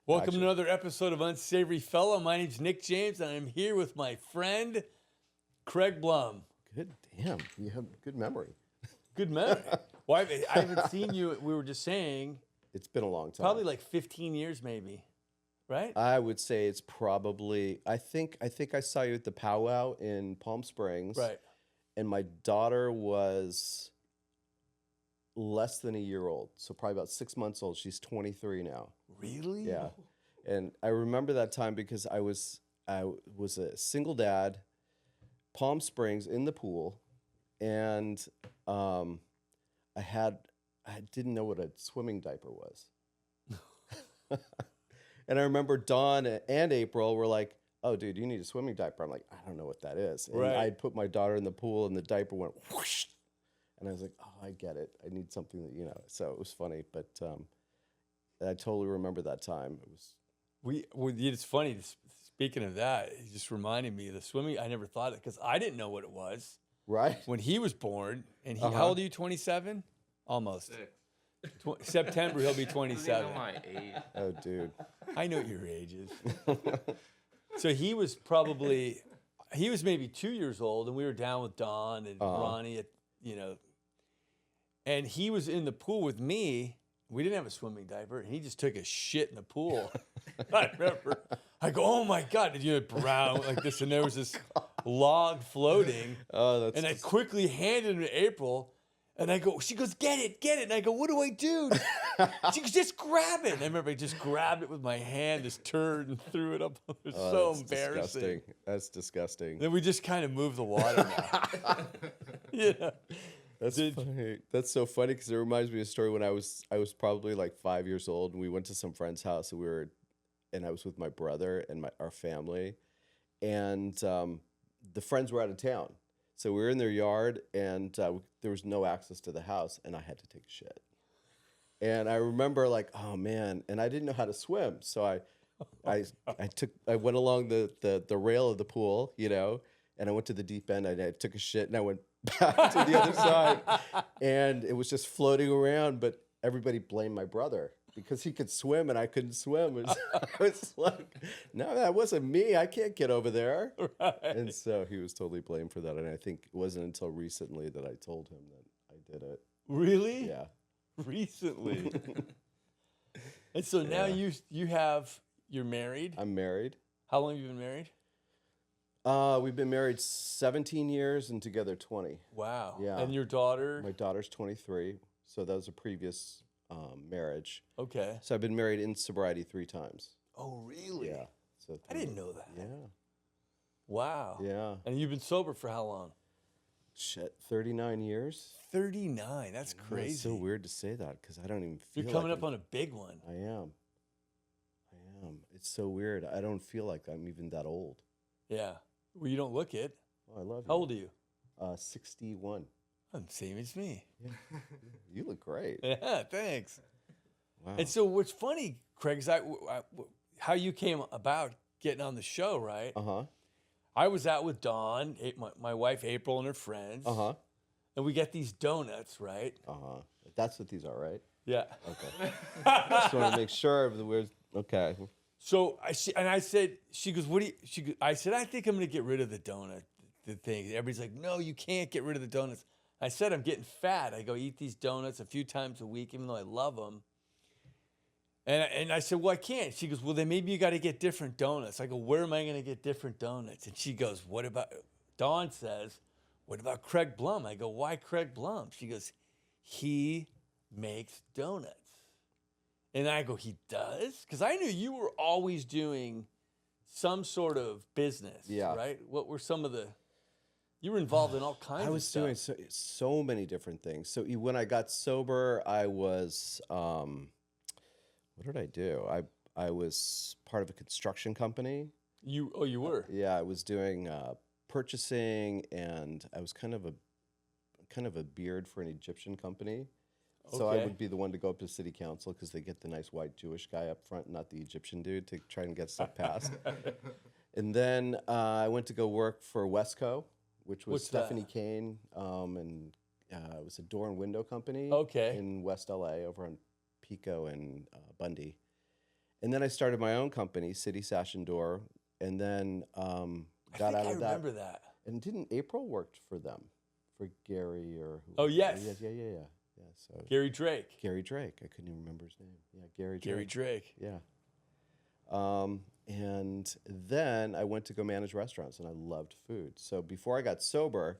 Welcome to another episode of Unsavory Fellow. My name's Nick James, and I'm here with my friend, Craig Blum. Good, damn. You have good memory. Good memory. Well, I haven't seen you, we were just saying, It's been a long time. probably like 15 years maybe, right? I would say it's probably, I think I saw you at the powwow in Palm Springs. Right. And my daughter was less than a year old. So probably about 6 months old. She's 23 now. Really? Yeah. And I remember that time because I was a single dad, Palm Springs in the pool, and I didn't know what a swimming diaper was. And I remember Dawn and April were like, "Oh, dude, you need a swimming diaper." I'm like, "I don't know what that is." And Right. I put my daughter in the pool, and the diaper went whoosh. And I was like, "Oh, I get it. I need something that, you know." So it was funny, but I totally remember that time. It was It's funny, speaking of that, it just reminded me of the swimming. I never thought it, because I didn't know what it was right. when he was born. And Uh-huh. how old are you, 27? Almost. September, he'll be Doesn't 27. even know my age. Oh, dude. I know your ages. So he was maybe 2 years old, and we were down with Dawn and Ronnie and he was in the pool with me. We didn't have a swimming diaper, and he just took a shit in the pool. I remember. I go, "Oh my God," and you know, brown like this, and there was this log floating. Oh, that's And I quickly handed it to April, and I go, she goes, get it. And I go, "What do I do?" She goes, "Just grab it." And I remember I just grabbed it with my hand, just turned and threw it up. It was so that's embarrassing. Disgusting. That's disgusting. Then we just kind of moved the water now. Yeah. That's funny. That's so funny because it reminds me of a story when I was probably like 5 years old, and we went to some friend's house, and I was with my brother and our family, and the friends were out of town, so we were in their yard, and there was no access to the house, and I had to take a shit, and I remember like, oh man, and I didn't know how to swim, so I went along the rail of the pool, you know, and I went to the deep end, and I took a shit, and I went back to the other side, and it was just floating around, but everybody blamed my brother because he could swim and I couldn't swim. I was like, "No, that wasn't me. I can't get over there." Right. And so he was totally blamed for that, and I think it wasn't until recently that I told him that I did it. Really? Yeah. Recently. And so now you're married. I'm married. How long have you been married? We've been married 17 years and together 20. Wow. Yeah. And your daughter? My daughter's 23, so that was a previous marriage. Okay. So I've been married in sobriety 3 times. Oh, really? Yeah. So I didn't know that. Yeah. Wow. Yeah. And you've been sober for how long? Shit, 39 years. 39. That's crazy. It's so weird to say that because I don't even feel You're coming like up on a big one. I am. It's so weird. I don't feel like I'm even that old. Yeah. Well, you don't look it. Oh, I love you. How old are you? 61. I'm the same as me. Yeah. You look great. Yeah, thanks. Wow. And so what's funny, Craig, is how you came about getting on the show, right? Uh-huh. I was out with Dawn, my wife April, and her friends. Uh-huh. And we get these donuts, right? Uh-huh. That's what these are, right? Yeah. Okay. Just want to make sure of the weird. Okay. So I said, she goes, "What do you?" I said, "I think I'm going to get rid of the donut, the thing." Everybody's like, "No, you can't get rid of the donuts." I said, "I'm getting fat. I go eat these donuts a few times a week, even though I love them." And I said, "Well, I can't." She goes, "Well, then maybe you got to get different donuts." I go, "Where am I going to get different donuts?" And she goes, "What about?" Dawn says, "What about Craig Blum?" I go, "Why Craig Blum?" She goes, "He makes donuts." And I go, "He does?" Because I knew you were always doing some sort of business, Yeah. right? What were some of the... You were involved in all kinds of stuff. I was doing so many different things. So when I got sober, I was, what did I do? I was part of a construction company. You were? Yeah, I was doing purchasing, and I was kind of a beard for an Egyptian company. So I Okay. would be the one to go up to city council because they get the nice white Jewish guy up front, not the Egyptian dude, to try and get stuff passed. And then I went to go work for Wesco, which was What's that? Stephanie Kane, and it was a door and window company Okay. in West LA over on Pico and Bundy. And then I started my own company, City Sash and Door, and then I got think out I of that. remember that. And didn't April worked for them, for Gary or who? Oh, was it? yes. Yeah. So Gary Drake. Gary Drake. I couldn't even remember his name. Yeah, Gary Drake. Gary Drake. Yeah. And then I went to go manage restaurants, and I loved food. So before I got sober,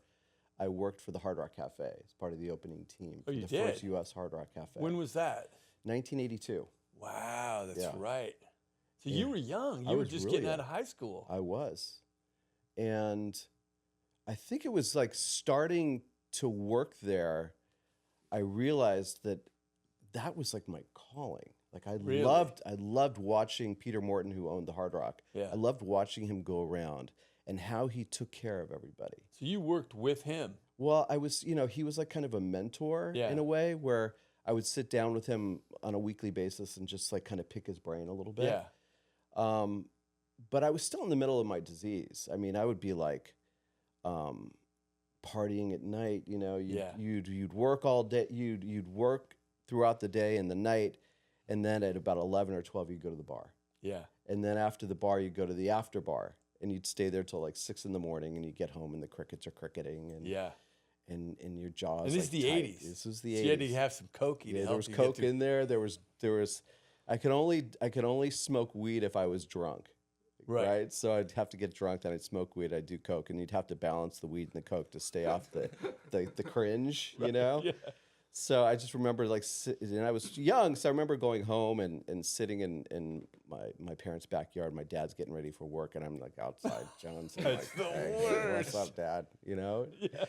I worked for the Hard Rock Cafe as part of the opening team for you the did? first U.S. Hard Rock Cafe. When was that? 1982. Wow, that's Yeah. right. So you were young. I You were was just really getting out young. of high school. I was. And I think it was like starting to work there, I realized that was like my calling. Like I Really? loved watching Peter Morton, who owned the Hard Rock. Yeah. I loved watching him go around and how he took care of everybody. So you worked with him. Well, I was, he was like kind of a mentor Yeah. in a way, where I would sit down with him on a weekly basis and just like kind of pick his brain a little bit. Yeah. But I was still in the middle of my disease. I mean, I would be like partying at night, Yeah. you'd work all day, you'd work throughout the day and the night, and then at about 11 or 12 you'd go to the bar. Yeah. And then after the bar you'd go to the after bar, and you'd stay there till like 6 in the morning, and you get home and the crickets are cricketing, and Yeah. and your jaw And is this is like the tight. 80s. This was the So 80s. you had to have some cokey to Yeah, help there was you coke get through. in there. There was. I could only smoke weed if I was drunk, Right. So I'd have to get drunk, then I'd smoke weed, I'd do coke, and you'd have to balance the weed and the coke to stay off the cringe, Yeah. So I just remember and I was young, so I remember going home and sitting in my parents' backyard. My dad's getting ready for work, and I'm like outside, Jones. And That's like, the "Hey, what's worst." up, Dad? Yeah.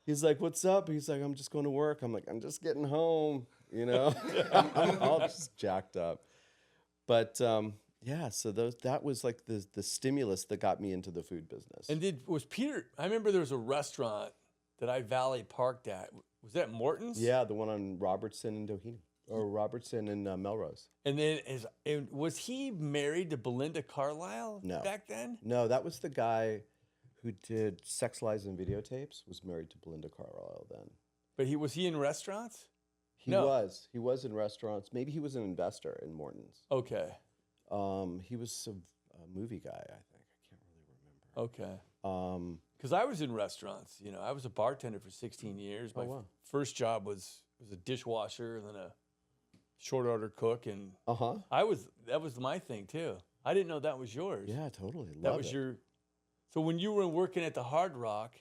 He's like, "What's up?" He's like, "I'm just going to work." I'm like, "I'm just getting home," I'm all just jacked up. But yeah, so that was like the stimulus that got me into the food business. And was Peter? I remember there was a restaurant that I valet parked at. Was that Morton's? Yeah, the one on Robertson and Doheny, or Robertson and Melrose. And then was he married to Belinda Carlisle No. back then? No, that was the guy who did Sex, Lies, and Videotapes, was married to Belinda Carlisle then. But was he in restaurants? He No. was. He was in restaurants. Maybe he was an investor in Morton's. Okay. He was a movie guy, I think. I can't really remember. Okay. Because I was in restaurants. I was a bartender for 16 years. My wow. first job was a dishwasher, and then a short order cook, and Uh-huh. that was my thing too. I didn't know that was yours. Yeah, totally. Love that was it. your. So when you were working at the Hard Rock,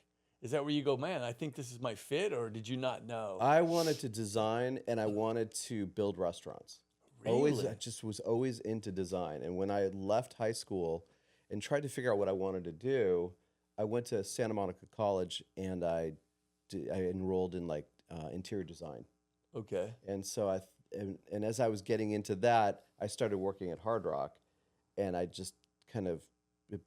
is that where you go, man, I think this is my fit, or did you not know? I wanted to design, and I wanted to build restaurants. Really? I just was always into design. And when I left high school and tried to figure out what I wanted to do, I went to Santa Monica College, and I enrolled in interior design. Okay. And so and as I was getting into that, I started working at Hard Rock, and I just kind of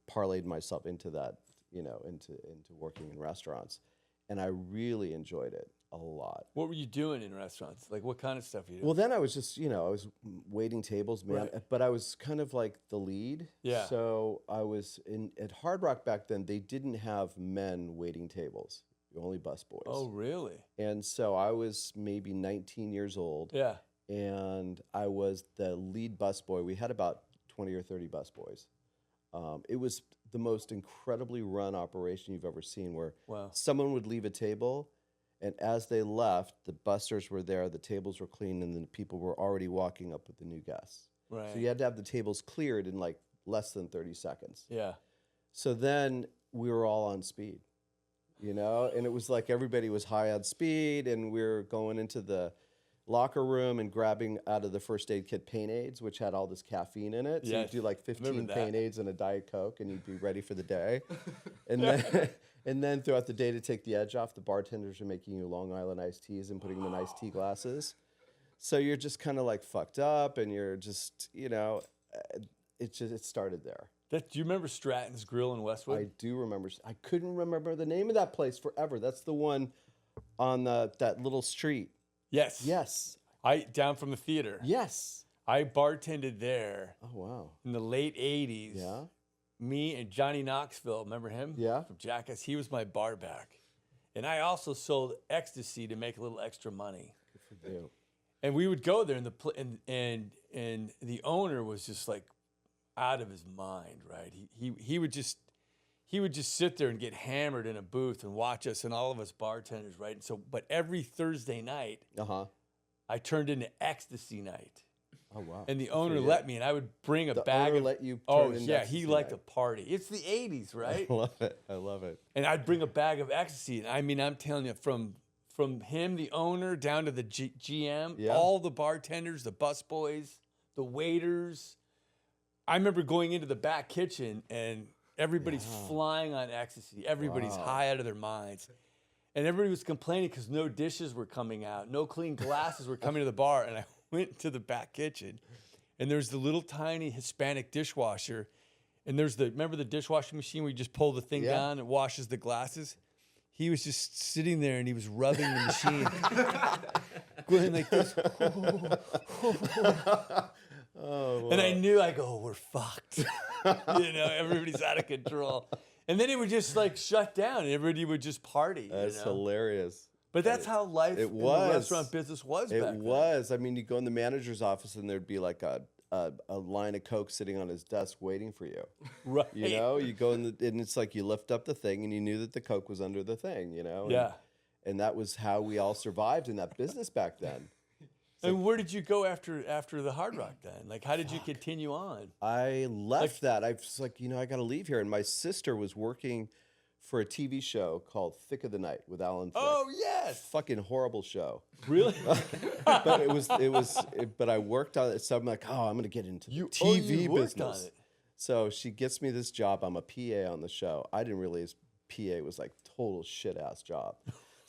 parlayed myself into that, into working in restaurants, and I really enjoyed it a lot. What were you doing in restaurants? Like, what kind of stuff were you doing? Well, then I was just, I was waiting tables, man. Right. But I was kind of like the lead. Yeah. So I was at Hard Rock back then. They didn't have men waiting tables, only busboys. Oh, really? And so I was maybe 19 years old. Yeah. And I was the lead busboy. We had about 20 or 30 busboys. It was the most incredibly run operation you've ever seen, where Wow. someone would leave a table, and as they left, the busters were there, the tables were clean, and then people were already walking up with the new guests. Right. So you had to have the tables cleared in like less than 30 seconds. Yeah. So then we were all on speed, and it was like everybody was high on speed, and we were going into the locker room and grabbing out of the first aid kit Pain-Aids, which had all this caffeine in it. So Yes. you'd do like 15 Remember that. Pain-Aids and a Diet Coke, and you'd be ready for the day. And then and then throughout the day, to take the edge off, the bartenders are making you Long Island iced teas and putting them in iced tea glasses. So you're just kind of like fucked up, and you're just, it started there. Do you remember Stratton's Grill in Westwood? I do remember. I couldn't remember the name of that place forever. That's the one on that little street. Yes. Yes. Down from the theater. Yes. I bartended there Oh, wow. in the late 80s. Yeah. Me and Johnny Knoxville, remember him? Yeah. From Jackass. He was my bar back. And I also sold ecstasy to make a little extra money. Good for you. And we would go there, and and the owner was just like out of his mind, right? He would just sit there and get hammered in a booth and watch us and all of us bartenders, right? And so, but every Thursday night, I turned into ecstasy night. Oh wow! And the owner let me, and I would bring a bag. Owner let you oh turn into yeah, ecstasy he liked night. to party. It's the '80s, right? I love it. I love it. And I'd bring a bag of ecstasy, and I mean, I'm telling you, from him, the owner, down to the GM, all the bartenders, the busboys, the waiters. I remember going into the back kitchen, and everybody's flying on ecstasy. Everybody's high out of their minds. And everybody was complaining because no dishes were coming out. No clean glasses were coming to the bar. And I went to the back kitchen, and there's the little tiny Hispanic dishwasher. And remember the dishwashing machine where you just pull the thing down and it washes the glasses? He was just sitting there, and he was rubbing the machine, going like this. And I knew, I go, we're fucked. Everybody's out of control. And then it would just like shut down, and everybody would just party. That's hilarious. But that's how life in the restaurant business was back then. It was. I mean, you go in the manager's office, and there'd be like a line of Coke sitting on his desk waiting for you. Right. You go in and it's like you lift up the thing, and you knew that the Coke was under the thing, Yeah. And that was how we all survived in that business back then. And where did you go after the Hard Rock then? Like, how did you continue on? I left that. I was like, I got to leave here. And my sister was working for a TV show called Thick of the Night with Alan Thicke. Oh, yes. Fucking horrible show. Really? But I worked on it. So I'm like, I'm going to get into the TV business. On it. So she gets me this job. I'm a PA on the show. I didn't realize PA was like total shit ass job.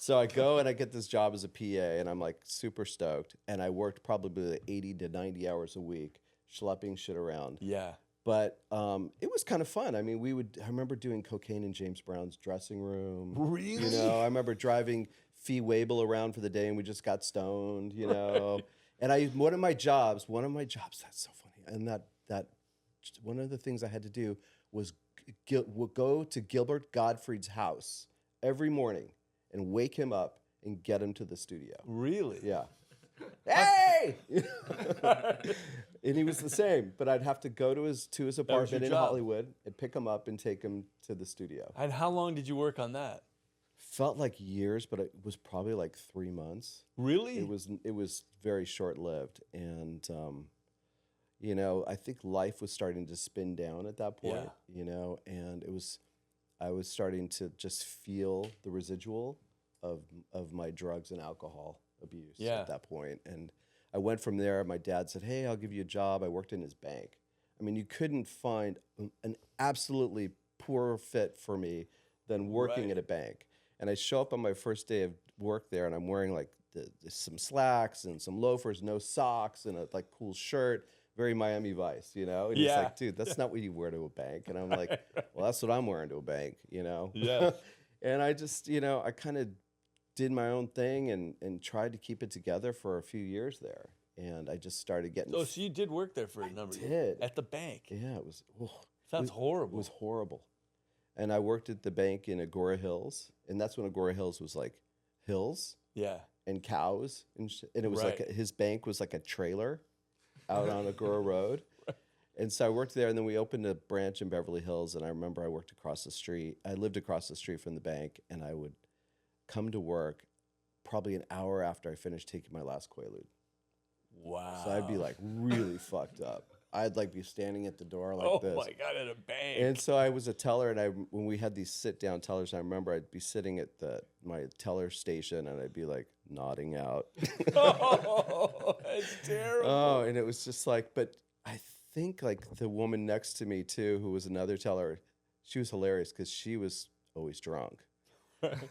So I go and I get this job as a PA, and I'm like super stoked. And I worked probably like 80 to 90 hours a week, schlepping shit around. Yeah. But it was kind of fun. I mean, I remember doing cocaine in James Brown's dressing room. Really? I remember driving Fee Waybill around for the day, and we just got stoned, And one of my jobs, that's so funny. And that one of the things I had to do was go to Gilbert Gottfried's house every morning and wake him up and get him to the studio. Really? Yeah. Hey! And he was the same, but I'd have to go to his apartment in Hollywood and pick him up and take him to the studio. And how long did you work on that? Felt like years, but it was probably like 3 months. Really? It was very short-lived, and I think life was starting to spin down at that point. And I was starting to just feel the residual of my drugs and alcohol abuse at that point. And I went from there. My dad said, "Hey, I'll give you a job." I worked in his bank. I mean, you couldn't find an absolutely poorer fit for me than working at a bank. And I show up on my first day of work there, and I'm wearing like some slacks and some loafers, no socks, and a like cool shirt. Very Miami Vice, And he's like, "Dude, that's not what you wear to a bank." And I'm like, "Well, that's what I'm wearing to a bank, Yeah. And I just, I kind of did my own thing and tried to keep it together for a few years there. And I just started getting... Oh, so you did work there for a number of years? At the bank? Yeah, it was... Sounds horrible. It was horrible. And I worked at the bank in Agora Hills. And that's when Agora Hills was like hills. Yeah. And cows. And it was like his bank was like a trailer out on Agora Road. And so I worked there, and then we opened a branch in Beverly Hills, and I remember I worked across the street. I lived across the street from the bank, and I would come to work probably an hour after I finished taking my last Quaalude. Wow. So I'd be like really fucked up. I'd like be standing at the door like this. Oh my God, at a bank. And so I was a teller, and when we had these sit-down tellers, I remember I'd be sitting at my teller station, and I'd be like nodding out. Oh, that's terrible. Oh, and it was just like, but I think like the woman next to me too, who was another teller, she was hilarious because she was always drunk.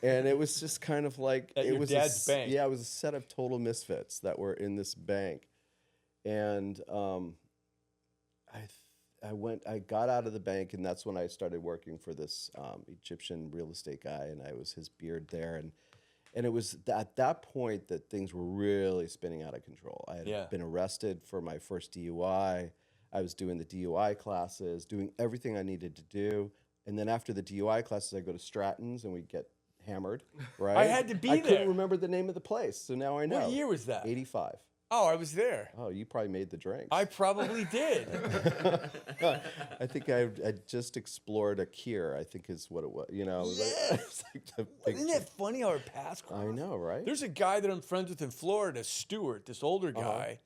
And it was just kind of like at your dad's bank. Yeah, it was a set of total misfits that were in this bank. And I got out of the bank, and that's when I started working for this Egyptian real estate guy, and I was his beard there. And it was at that point that things were really spinning out of control. I had been arrested for my first DUI. I was doing the DUI classes, doing everything I needed to do. And then after the DUI classes, I go to Stratton's, and we get hammered, right? I had to be there. I couldn't remember the name of the place, so now I know. What year was that? 85. Oh, I was there. Oh, you probably made the drinks. I probably did. I think I just explored a cure, I think is what it was. You know, it was like, it's like the big Isn't it funny how our paths cross? I know, right? There's a guy that I'm friends with in Florida, Stuart, this older guy,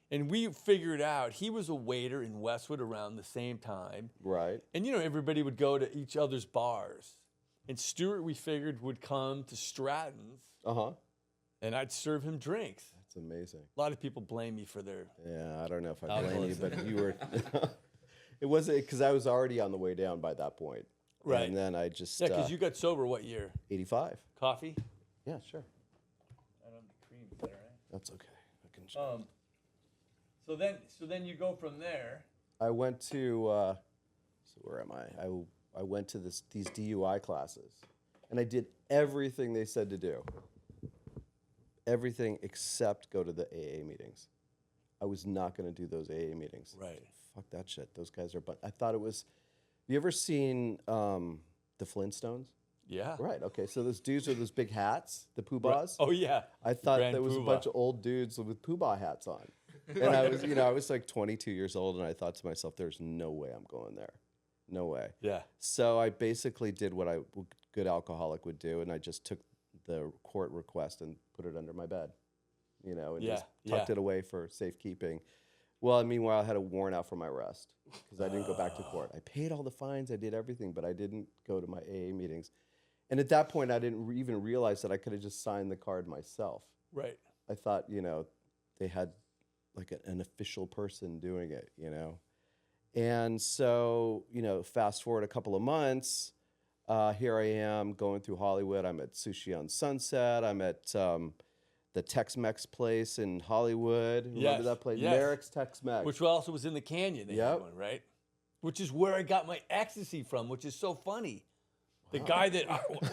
and we figured out he was a waiter in Westwood around the same time. Right. And, you know, everybody would go to each other's bars. And Stuart, we figured, would come to Stratton's, and I'd serve him drinks. That's amazing. A lot of people blame me for their... Yeah, I don't know if I blame you, but you were... It wasn't, because I was already on the way down by that point. Right. And then I just... Yeah, because you got sober what year? 85. Coffee? Yeah, sure. I don't have the cream, is that all right? That's okay. I can So then you go from there. I went to... so where am I? I went to these DUI classes, and I did everything they said to do. Everything except go to the AA meetings. I was not going to do those AA meetings. Right. Fuck that shit. Those guys are... I thought it was... You ever seen the Flintstones? Yeah. Right. Okay. So those dudes with those big hats, the poobahs. Oh, yeah. I thought Grand there was a poobah. bunch of old dudes with poobah hats on, and I was, I was like 22 years old, and I thought to myself, "There's no way I'm going there, no way." Yeah. So I basically did what a good alcoholic would do, and I just took the court request and put it under my bed, and just tucked it away for safekeeping. Well, meanwhile, I had a warrant out for my arrest because I didn't go back to court. I paid all the fines, I did everything, but I didn't go to my AA meetings. And at that point, I didn't even realize that I could have just signed the card myself. Right. I thought, they had like an official person doing it, And so, fast forward a couple of months, here I am going through Hollywood. I'm at Sushi on Sunset. I'm at the Tex-Mex place in Hollywood. Remember that place? Yes. Merrick's Tex-Mex. Which also was in the canyon. They had Yep. one, right? Which is where I got my ecstasy from, which is so funny. The guy that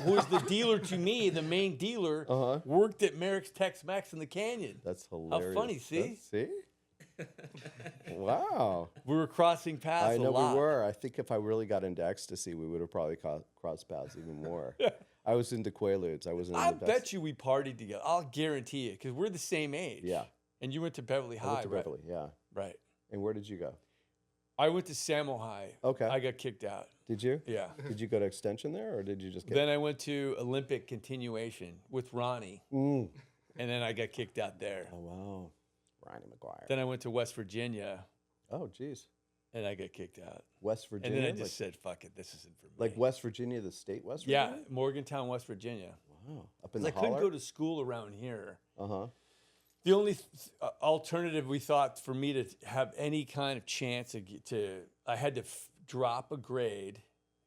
who was the dealer to me, the main dealer, worked at Merrick's Tex-Mex in the canyon. That's hilarious. How funny, see? See? Wow. We were crossing paths I know a lot. we were. I think if I really got into ecstasy, we would have probably crossed paths even more. I was into Quaaludes. I wasn't I into bet you we partied together. I'll guarantee it, because we're the same age. Yeah. And you went to Beverly High, I went to right? Beverly, yeah. Right. And where did you go? I went to Samo High. Okay. I got kicked out. Did you? Yeah. Did you go to extension there, or did you just get... Then I went to Olympic continuation with Ronnie, and then I got kicked out there. Oh, wow. Ronnie McGuire. Then I went to West Virginia, Oh, geez. and I got kicked out. West Virginia? And then I just said, fuck it, this isn't for me. Like West Virginia, the state West Yeah, Virginia? Morgantown, West Virginia. Wow. Up in 'Cause the I couldn't holler? go to school around here. Uh-huh. The only alternative we thought for me to have any kind of chance I had to drop a grade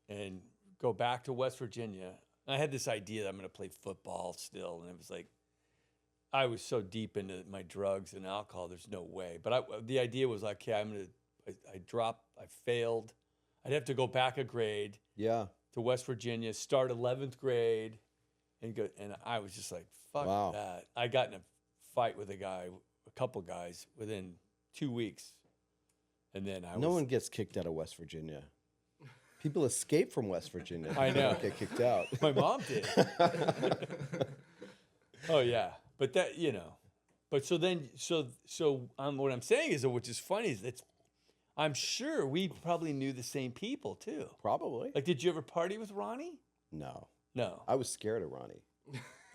and go back to West Virginia. I had this idea that I'm going to play football still, and it was like, I was so deep into my drugs and alcohol, there's no way. But the idea was like, okay, I failed. I'd have to go back a grade Yeah. to West Virginia, start 11th grade, and I was just like, fuck Wow. that. I got in a fight with a couple guys within 2 weeks. And then No one gets kicked out of West Virginia. People escape from West Virginia. I know. They don't get kicked out. My mom did. Oh yeah. But that, but so what I'm saying is, which is funny, is I'm sure we probably knew the same people too. Probably. Like, did you ever party with Ronnie? No. No. I was scared of Ronnie.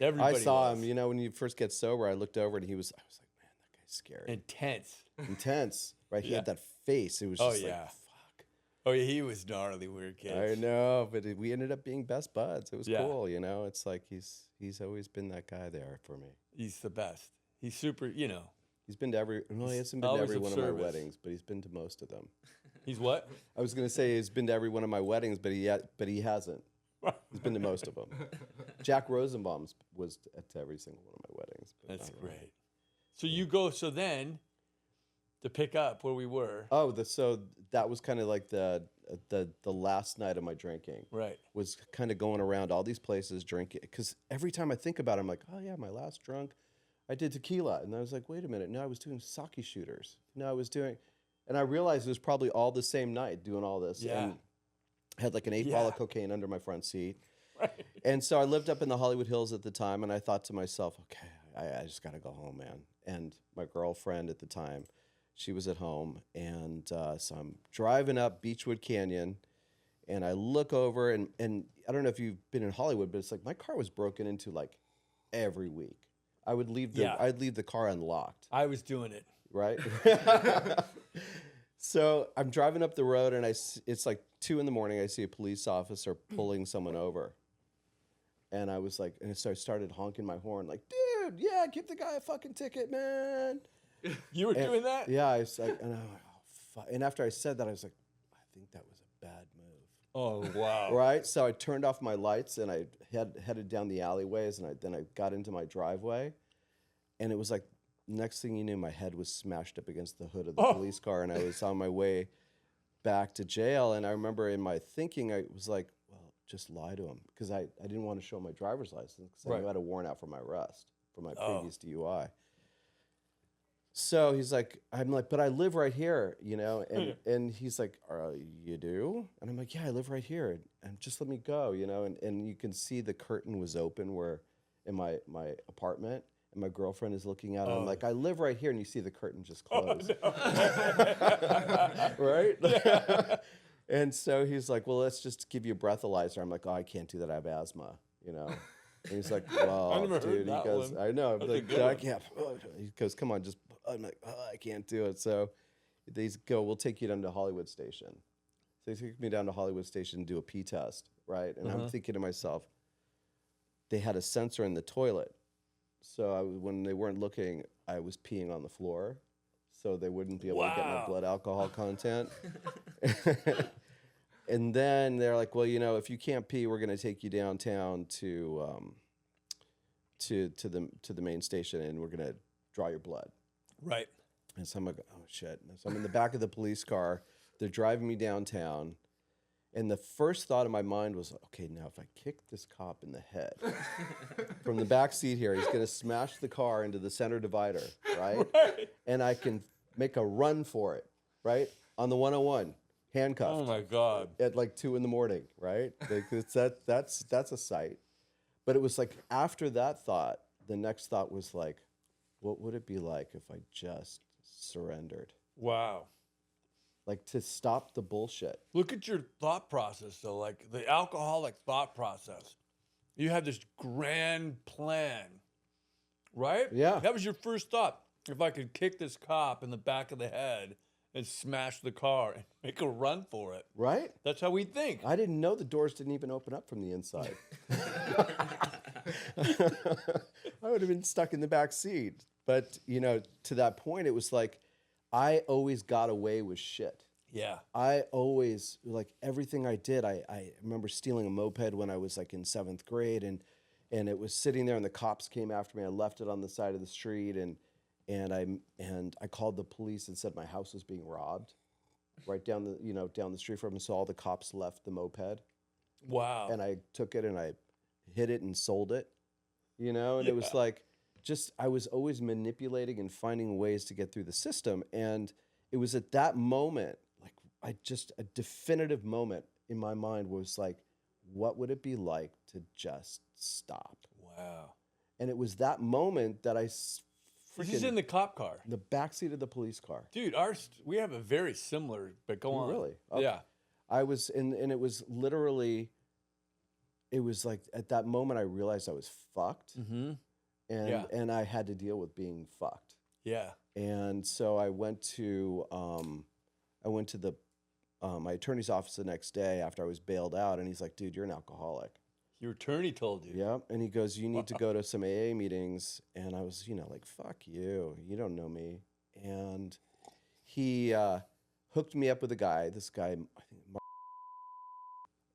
Everybody I saw was. him, when you first get sober, I looked over and I was like, man, that guy's scary. Intense. Intense. Right? He Yeah. had that face. It was Oh, just yeah. like, fuck. Oh yeah, he was gnarly, weird kid. I know, but we ended up being best buds. It was Yeah. cool, It's like he's always been that guy there for me. He's the best. He's super, He's been to he hasn't been to always every of one of my service. weddings, but he's been to most of them. He's what? I was going to say he's been to every one of my weddings, but he hasn't. He's been to most of them. Jack Rosenbaum was to every single one of my weddings. But That's great. So you go, then to pick up where we were. Oh, so that was kind of like the last night of my drinking. Right. Was kind of going around all these places drinking, because every time I think about it, I'm like, oh yeah, my last drunk, I did tequila, and I was like, wait a minute, no, I was doing sake shooters. No, I was doing, and I realized it was probably all the same night doing all this. Yeah. And had like an 8-ball of cocaine under my front seat. Right. And so I lived up in the Hollywood Hills at the time, and I thought to myself, okay, I just got to go home, man. And my girlfriend at the time, she was at home. And so I'm driving up Beechwood Canyon, and I look over, and I don't know if you've been in Hollywood, but it's like my car was broken into like every week. I'd leave the car unlocked. I was doing it. Right? So I'm driving up the road, and it's like 2 a.m. I see a police officer pulling someone over. And I was like, and so I started honking my horn, like, dude, yeah, give the guy a fucking ticket, man. You were doing that? Yeah, I was like, and I'm like, oh, fuck. And after I said that, I was like, I think that was a bad move. Oh, wow. Right? So I turned off my lights, and I headed down the alleyways, and then I got into my driveway. And it was like, next thing you knew, my head was smashed up against the hood of the police car, and I was on my way back to jail. And I remember in my thinking, I was like, well, just lie to him, because I didn't want to show my driver's license, because I knew I had a warrant out for my arrest for my previous DUI. So he's like, I'm like, but I live right here, you know? And he's like, you do? And I'm like, yeah, I live right here. And just let me go, you know? And you can see the curtain was open in my apartment. And my girlfriend is looking out, and I'm like, I live right here, and you see the curtain just close. Oh, no. Right? Yeah. And so he's like, well, let's just give you a breathalyzer. I'm like, oh, I can't do that. I have asthma, you know? And he's like, well, dude, he goes, I know. I'm like, I can't. He goes, come on, just, I'm like, oh, I can't do it. So they go, we'll take you down to Hollywood Station. So they took me down to Hollywood Station to do a pee test, right? And I'm thinking to myself, they had a sensor in the toilet. So when they weren't looking, I was peeing on the floor, so they wouldn't be able to get my blood alcohol content. And then they're like, well, you know, if you can't pee, we're going to take you downtown to the main station, and we're going to draw your blood. Right. And so I'm like, oh shit. And so I'm in the back of the police car. They're driving me downtown. And the first thought in my mind was, okay, now if I kick this cop in the head from the back seat here, he's going to smash the car into the center divider, right? And I can make a run for it, right? On the 101, handcuffed. Oh, my God. At like 2 a.m, right? Like that's a sight. But it was like after that thought, the next thought was like, what would it be like if I just surrendered? Wow. Like to stop the bullshit. Look at your thought process, though, like the alcoholic thought process. You had this grand plan, right? Yeah. That was your first thought. If I could kick this cop in the back of the head and smash the car and make a run for it. Right? That's how we think. I didn't know the doors didn't even open up from the inside. I would have been stuck in the back seat. But, you know, to that point, it was like, I always got away with shit. Yeah. I always, like everything I did, I remember stealing a moped when I was like in 7th grade, and it was sitting there, and the cops came after me. I left it on the side of the street, and I called the police and said my house was being robbed right down the street from me. So all the cops left the moped. Wow. And I took it and I hid it and sold it, you know, and it was like, I was always manipulating and finding ways to get through the system. And it was at that moment, like a definitive moment in my mind was like, what would it be like to just stop? Wow. And it was that moment that This is in the cop car. the backseat of the police car. Dude, we have a very similar, but go on. Really? Okay. Yeah. I was, and it was literally, it was like at that moment I realized I was fucked. Mm-hmm. And I had to deal with being fucked. Yeah. And so I went to the my attorney's office the next day after I was bailed out, and he's like, dude, you're an alcoholic. Your attorney told you. Yeah. And he goes, you need to go to some AA meetings. And I was, like, fuck you. You don't know me. And he hooked me up with a guy, this guy, I think Mark.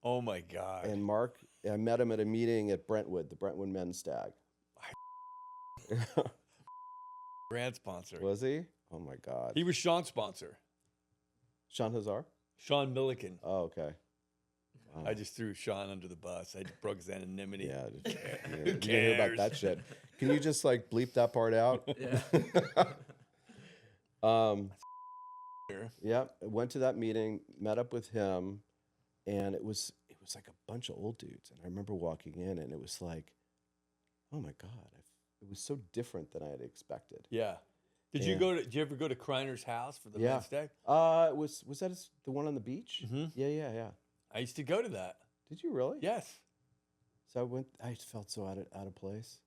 Oh my God. And Mark, I met him at a meeting at Brentwood, the Brentwood Men's Stag. Brand sponsor. Was he? Oh my God. He was Sean's sponsor. Sean Hazar? Sean Milliken. Oh, okay. Wow. I just threw Sean under the bus. I broke his anonymity. Yeah. Who You didn't hear about cares? that shit. Can you just like bleep that part out? Yeah. Yeah. Went to that meeting, met up with him, and it was like a bunch of old dudes. And I remember walking in, and it was like, oh my God, it was so different than I had expected. Yeah. Did you ever go to Kreiner's house for the Yeah. men's day? Was that the one on the beach? Mm-hmm. Yeah. I used to go to that. Did you really? Yes. So I felt so out of place.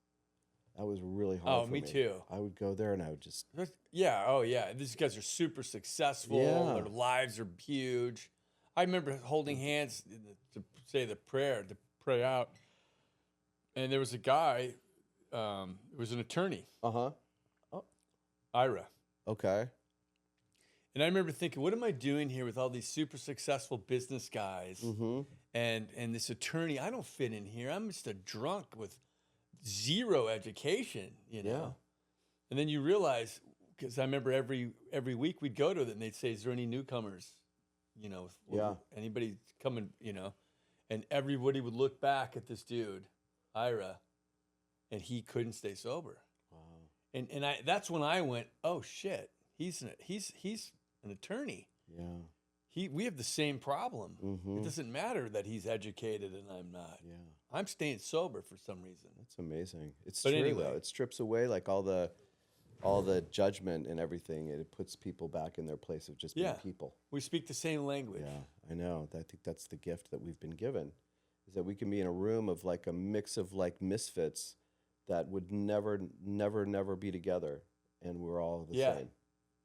That was really hard Oh, for me too. I would go there and I would just... Yeah. Oh, yeah. These guys are super successful. Yeah. Their lives are huge. I remember holding hands to say the prayer, to pray out. And there was a guy, it was an attorney, Uh-huh. Ira. Okay. And I remember thinking, what am I doing here with all these super successful business guys Mm-hmm. and this attorney? I don't fit in here. I'm just a drunk with zero education, you know? Yeah. And then you realize, because I remember every week we'd go to it and they'd say, is there any newcomers? You know, Yeah. anybody coming, you know? And everybody would look back at this dude, Ira, and he couldn't stay sober. Wow. And that's when I went, oh shit, he's an attorney. Yeah. We have the same problem. Mm-hmm. It doesn't matter that he's educated and I'm not. Yeah. I'm staying sober for some reason. That's amazing. It's But true anyway. though. It strips away like all the judgment and everything. It puts people back in their place of just being people. We speak the same language. Yeah, I know. I think that's the gift that we've been given, is that we can be in a room of like a mix of like misfits that would never be together, and we're all the same,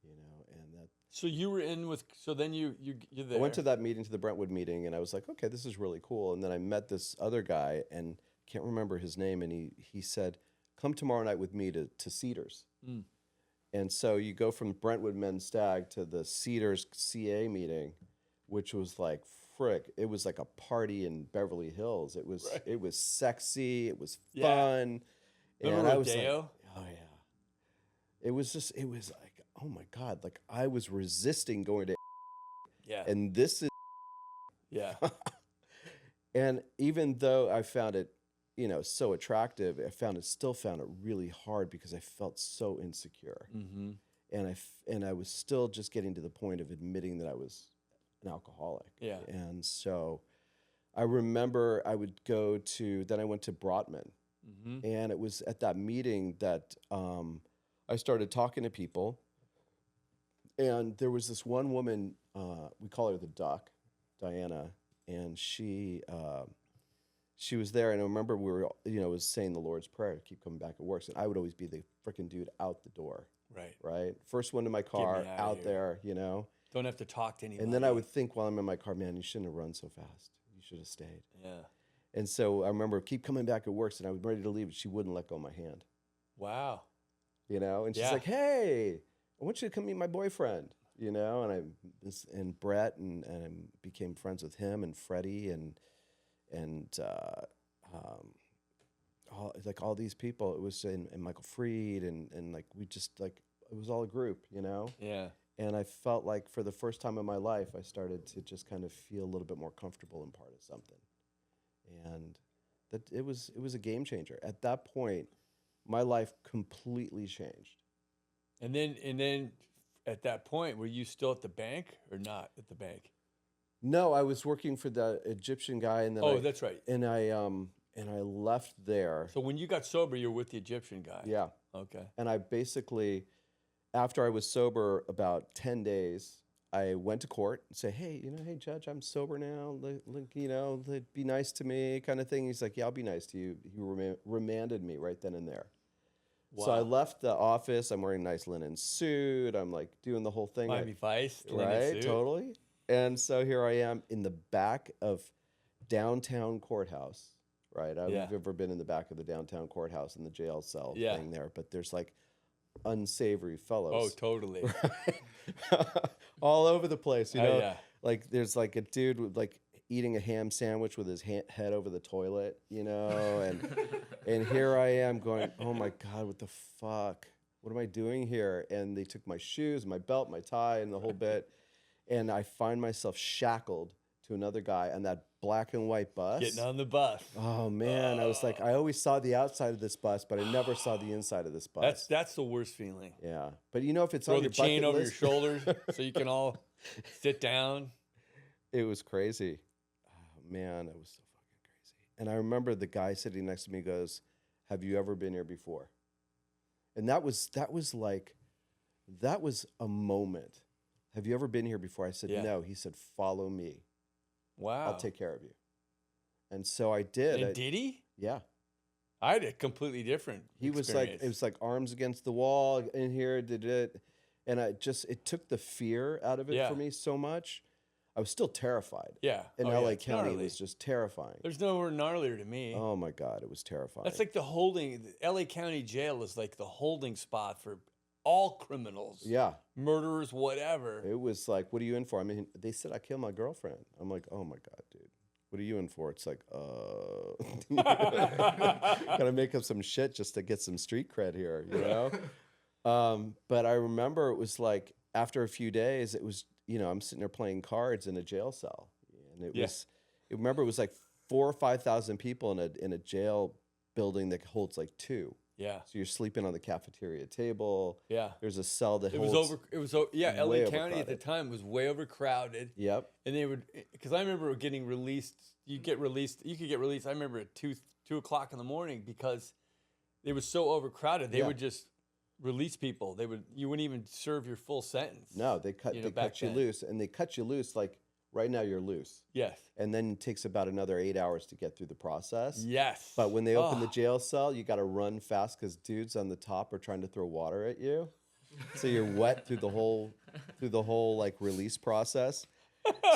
you know. And that. So you were in with. So then you're there. I went to that meeting, to the Brentwood meeting, and I was like, okay, this is really cool. And then I met this other guy, and can't remember his name, and he said, come tomorrow night with me to Cedars. Mm. And so you go from Brentwood Men's Stag to the Cedars CA meeting, which was like frick. It was like a party in Beverly Hills. It was sexy. It was fun. Remember And I was like, Rodeo? oh yeah. It was like, oh my God. Like I was resisting going to, Yeah. and this is, Yeah. and even though I found it, you know, so attractive, still found it really hard because I felt so insecure. Mm-hmm. And I was still just getting to the point of admitting that I was an alcoholic. Yeah. And so I remember I would go to, then I went to Brotman. Mm-hmm. And it was at that meeting that I started talking to people. And there was this one woman, we call her the Duck, Diana, and she was there. And I remember we were, you know, was saying the Lord's Prayer to keep coming back at work. And I would always be the freaking dude out the door. Right. First one to my car, out there, you know. Don't have to talk to anybody. And then I would think while I'm in my car, man, you shouldn't have run so fast. You should have stayed. Yeah. And so I remember keep coming back at work, and I was ready to leave, and she wouldn't let go of my hand. Wow. You know, and she's like, "Hey, I want you to come meet my boyfriend." You know, and Brett, and I became friends with him and Freddie and all these people. It was and Michael Freed and like we just like it was all a group, you know. Yeah. And I felt like for the first time in my life, I started to just kind of feel a little bit more comfortable and part of something. And that it was a game changer. At that point, my life completely changed. And then at that point, were you still at the bank or not at the bank? No, I was working for the Egyptian guy, and then that's right. And I left there. So when you got sober, you were with the Egyptian guy. Yeah. Okay. And I basically, after I was sober about 10 days, I went to court and say, hey, Judge, I'm sober now. Be nice to me, kind of thing. He's like, yeah, I'll be nice to you. He remanded me right then and there. Wow. So I left the office. I'm wearing a nice linen suit. I'm like doing the whole thing. Miami Vice, right? Suit. Totally. And so here I am in the back of downtown courthouse. Right. I've ever been in the back of the downtown courthouse in the jail cell thing there, but there's like Unsavory Fellows. Oh, totally. All over the place, you know. Yeah. Like there's like a dude with like eating a ham sandwich with his head over the toilet, you know, and here I am going, oh my God, what the fuck? What am I doing here? And they took my shoes, my belt, my tie, and the whole bit, and I find myself shackled to another guy on that black and white bus. Getting on the bus. Oh man, I was like, I always saw the outside of this bus, but I never saw the inside of this bus. That's the worst feeling. Yeah, but you know, if it's throw on your the chain over list, your shoulders so you can all sit down. It was crazy. Oh man, it was so fucking crazy. And I remember the guy sitting next to me goes, "Have you ever been here before?" And that was a moment. Have you ever been here before? I said, Yeah. no. He said, follow me. Wow. I'll take care of you. And so I did. And did he? Yeah. I had a completely different He was experience. it was like arms against the wall in here, did it. And it took the fear out of it for me so much. I was still terrified. Yeah. And LA County was just terrifying. There's no word gnarlier to me. Oh my God, it was terrifying. That's like the LA County Jail is like the holding spot for all criminals. Yeah. Murderers, whatever. It was like, what are you in for? I mean, they said I killed my girlfriend. I'm like, oh my God, dude. What are you in for? It's like, gotta make up some shit just to get some street cred here, you know? But I remember it was like, after a few days, it was, I'm sitting there playing cards in a jail cell. And it was, remember, it was like 4,000 or 5,000 people in a jail building that holds like 2. Yeah. So you're sleeping on the cafeteria table. Yeah. There's a cell that holds. LA County at the time was way overcrowded. Yep. And they would, because I remember getting released. You could get released. I remember at 2:00 in the morning because they were so overcrowded. They would just release people. You wouldn't even serve your full sentence. No, they cut you loose, and they cut you loose like right now you're loose. Yes. And then it takes about another 8 hours to get through the process. Yes. But when they open the jail cell, you got to run fast because dudes on the top are trying to throw water at you. So you're wet through the whole like release process.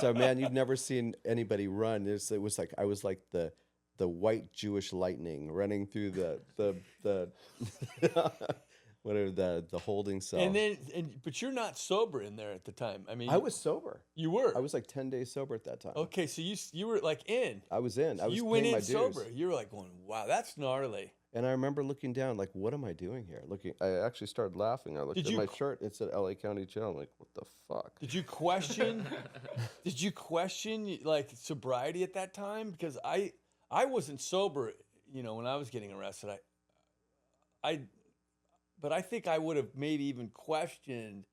So man, you've never seen anybody run. It was like I was like the white Jewish lightning running through the whatever the holding cell. But you're not sober in there at the time. I mean, I was sober. You were. I was like 10 days sober at that time. Okay, so you were like in. I was in. I was you paying went in my dues. sober. You were like going, wow, that's gnarly. And I remember looking down, like, what am I doing here? I actually started laughing. I looked at my shirt. It said LA County Jail. I'm like, what the fuck? Did you question? Did you question like sobriety at that time? Because I wasn't sober, when I was getting arrested. But I think I would have maybe even questioned.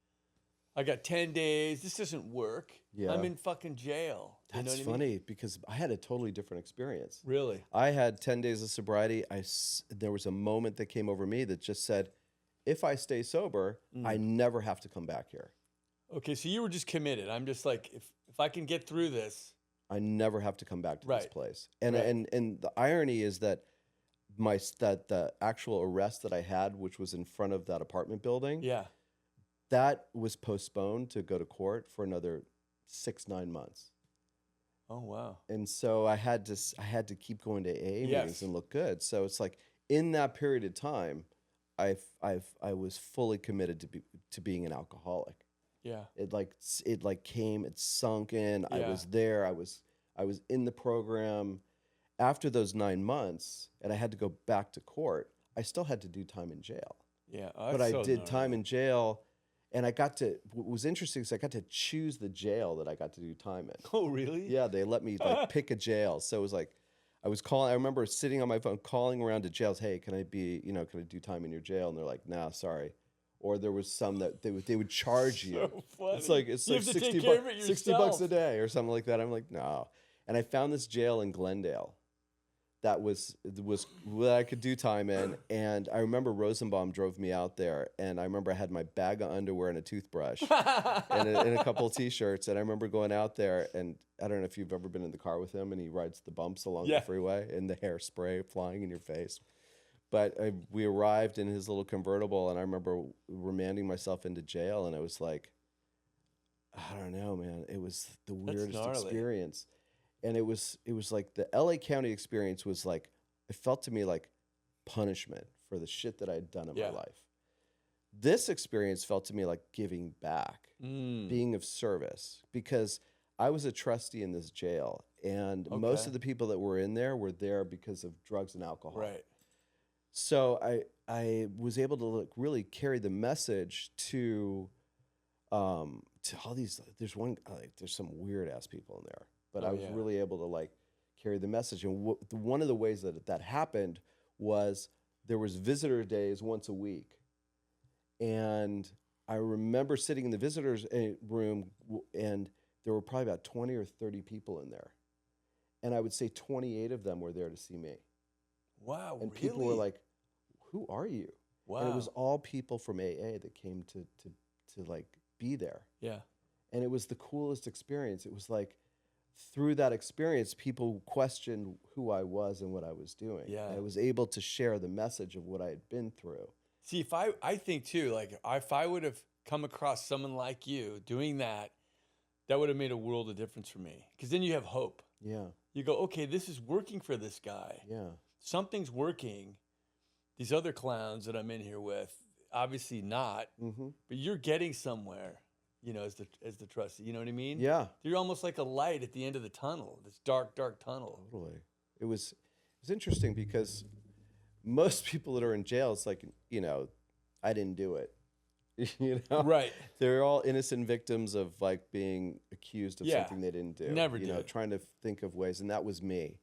I got 10 days. This doesn't work. Yeah. I'm in fucking jail. That's funny because I had a totally different experience. Really? I had 10 days of sobriety. There was a moment that came over me that just said, if I stay sober, I never have to come back here. Okay, so you were just committed. I'm just like, if I can get through this. I never have to come back to this place. And the irony is that the actual arrest that I had, which was in front of that apartment building, that was postponed to go to court for another 6-9 months. Oh wow! And so I had to keep going to AA meetings and look good. So it's like in that period of time, I was fully committed to being an alcoholic. Yeah. It came, it sunk in. Yeah. I was there. I was in the program. After those 9 months, and I had to go back to court, I still had to do time in jail. Yeah, but I did time in jail, and what was interesting is I got to choose the jail that I got to do time in. Oh, really? Yeah, they let me pick a jail. So it was like, I remember sitting on my phone calling around to jails, hey, can I do time in your jail? And they're like, nah, sorry. Or there was some that they would charge you. So funny. It's like $60 a day or something like that. I'm like, no. And I found this jail in Glendale. That was what I could do time in. And I remember Rosenbaum drove me out there. And I remember I had my bag of underwear and a toothbrush and a couple of T-shirts. And I remember going out there, and I don't know if you've ever been in the car with him, and he rides the bumps along the freeway and the hairspray flying in your face. But we arrived in his little convertible, and I remember remanding myself into jail. And I was like, I don't know, man. It was the weirdest experience. And it was like the LA County experience was like, it felt to me like punishment for the shit that I had done in my life. This experience felt to me like giving back, being of service, because I was a trustee in this jail, and most of the people that were in there were there because of drugs and alcohol. Right. So I was able to really carry the message to all these. There's some weird ass people in there. But I was really able to carry the message. And one of the ways that happened was there was visitor days once a week. And I remember sitting in the visitors room, and there were probably about 20 or 30 people in there. And I would say 28 of them were there to see me. Wow, and people were like, who are you? Wow. And it was all people from AA that came to like be there. Yeah. And it was the coolest experience. It was like through that experience, people questioned who I was and what I was doing. Yeah. And I was able to share the message of what I had been through. See, if I think too, like if I would have come across someone like you doing that, that would have made a world of difference for me. Because then you have hope. Yeah. You go, okay, this is working for this guy. Yeah. Something's working. These other clowns that I'm in here with, obviously not. Mm-hmm. But you're getting somewhere, you know, as the trustee. You know what I mean? Yeah. You're almost like a light at the end of the tunnel. This dark, dark tunnel. Totally. It was interesting because most people that are in jail, it's like, you know, I didn't do it. You know, Right? They're all innocent victims of like being accused of Yeah. something they didn't do. Never you know, did. trying to think of ways, and that was me.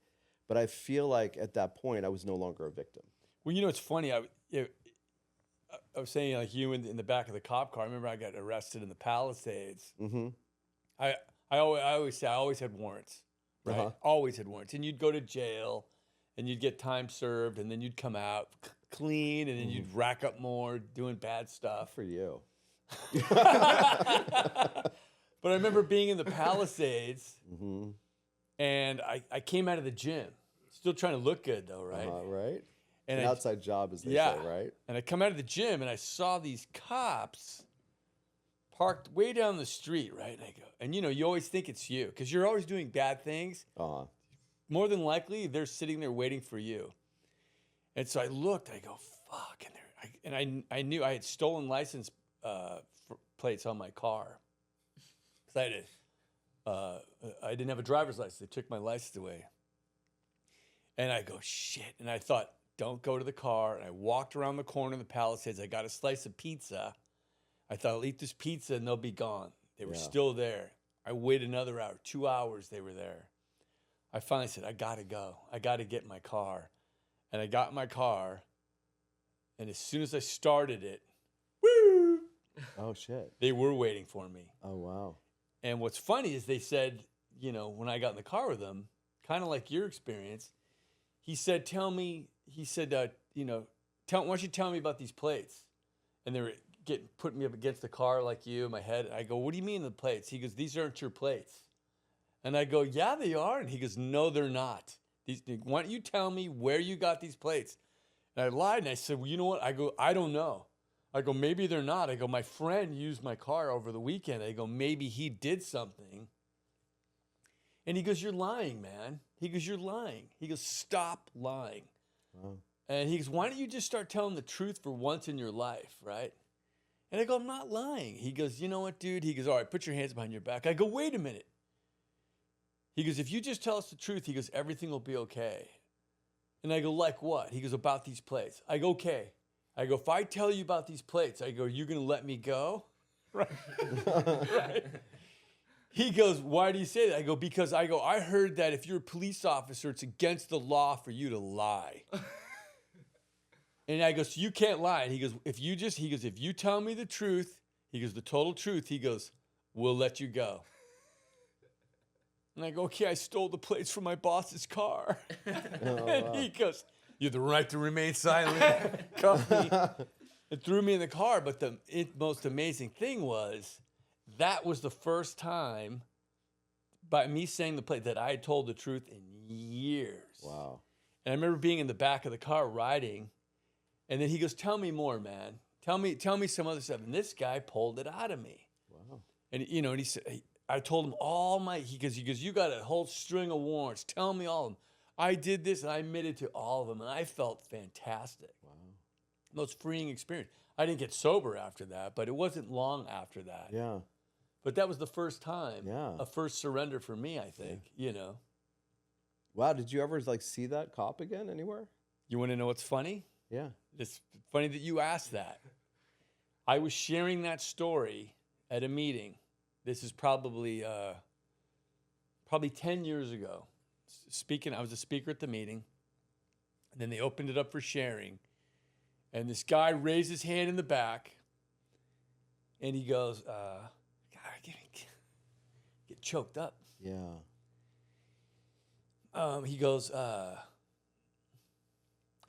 But I feel like at that point, I was no longer a victim. Well, you know, it's funny. I was saying, like you in the back of the cop car. I remember I got arrested in the Palisades. Mm-hmm. I always say I always had warrants, right? Uh-huh. Always had warrants, and you'd go to jail, and you'd get time served, and then you'd come out clean, and then you'd rack up more doing bad stuff. For you. But I remember being in the Palisades, Mm-hmm. and I came out of the gym, still trying to look good though, right? Right? And An I- outside job, as they Yeah. say, right? And I come out of the gym, and I saw these cops parked way down the street, right? And I go, and you know, you always think it's you because you're always doing bad things. Uh-huh. More than likely, they're sitting there waiting for you. And so I looked, I go, fuck. And I knew I had stolen license plates on my car. Because I didn't have a driver's license. They took my license away. And I go, shit. And I thought, don't go to the car. And I walked around the corner of the Palisades. I got a slice of pizza. I thought, I'll eat this pizza and they'll be gone. They were Yeah. still there. I waited another hour, 2 hours, they were there. I finally said, I got to go. I got to get in my car. And I got in my car. And as soon as I started it, woo, Oh, shit. they were waiting for me. Oh, wow. And what's funny is they said, you know, when I got in the car with them, kind of like your experience, he said, you know, why don't you tell me about these plates? And they were putting me up against the car like you in my head. I go, what do you mean the plates? He goes, these aren't your plates. And I go, yeah, they are. And he goes, no, they're not. Why don't you tell me where you got these plates? And I lied and I said, well, you know what? I go, I don't know. I go, maybe they're not. I go, my friend used my car over the weekend. I go, maybe he did something. And he goes, you're lying, man. He goes, you're lying. He goes, stop lying. Wow. And he goes, why don't you just start telling the truth for once in your life, right? And I go, I'm not lying. He goes, you know what, dude? He goes, all right, put your hands behind your back. I go, wait a minute. He goes, if you just tell us the truth, he goes, everything will be okay. And I go, like what? He goes, about these plates. I go, okay. I go, if I tell you about these plates, I go, you're going to let me go? Right. Right. He goes, why do you say that? I go, because I heard that if you're a police officer, it's against the law for you to lie. And I go, so you can't lie. And he goes, if you tell me the truth, he goes, the total truth, he goes, we'll let you go. And I go, okay, I stole the plates from my boss's car. And he goes, you have the right to remain silent. Cuffed me and threw me in the car. But the most amazing thing was, that was the first time, by me saying the plate, that I had told the truth in years. Wow. And I remember being in the back of the car riding, and then he goes, tell me more, man. Tell me some other stuff. And this guy pulled it out of me. Wow. And you know, and he said, I told him all my, he goes, you got a whole string of warrants. Tell me all of them. I did this and I admitted to all of them, and I felt fantastic. Wow. Most freeing experience. I didn't get sober after that, but it wasn't long after that. Yeah. But that was the first time, Yeah. a first surrender for me, I think, you know. Wow. Did you ever like see that cop again anywhere? You want to know what's funny? Yeah. It's funny that you asked that. I was sharing that story at a meeting. This is probably 10 years ago. I was a speaker at the meeting, and then they opened it up for sharing. And this guy raised his hand in the back, and he goes, God, I get choked up. Yeah.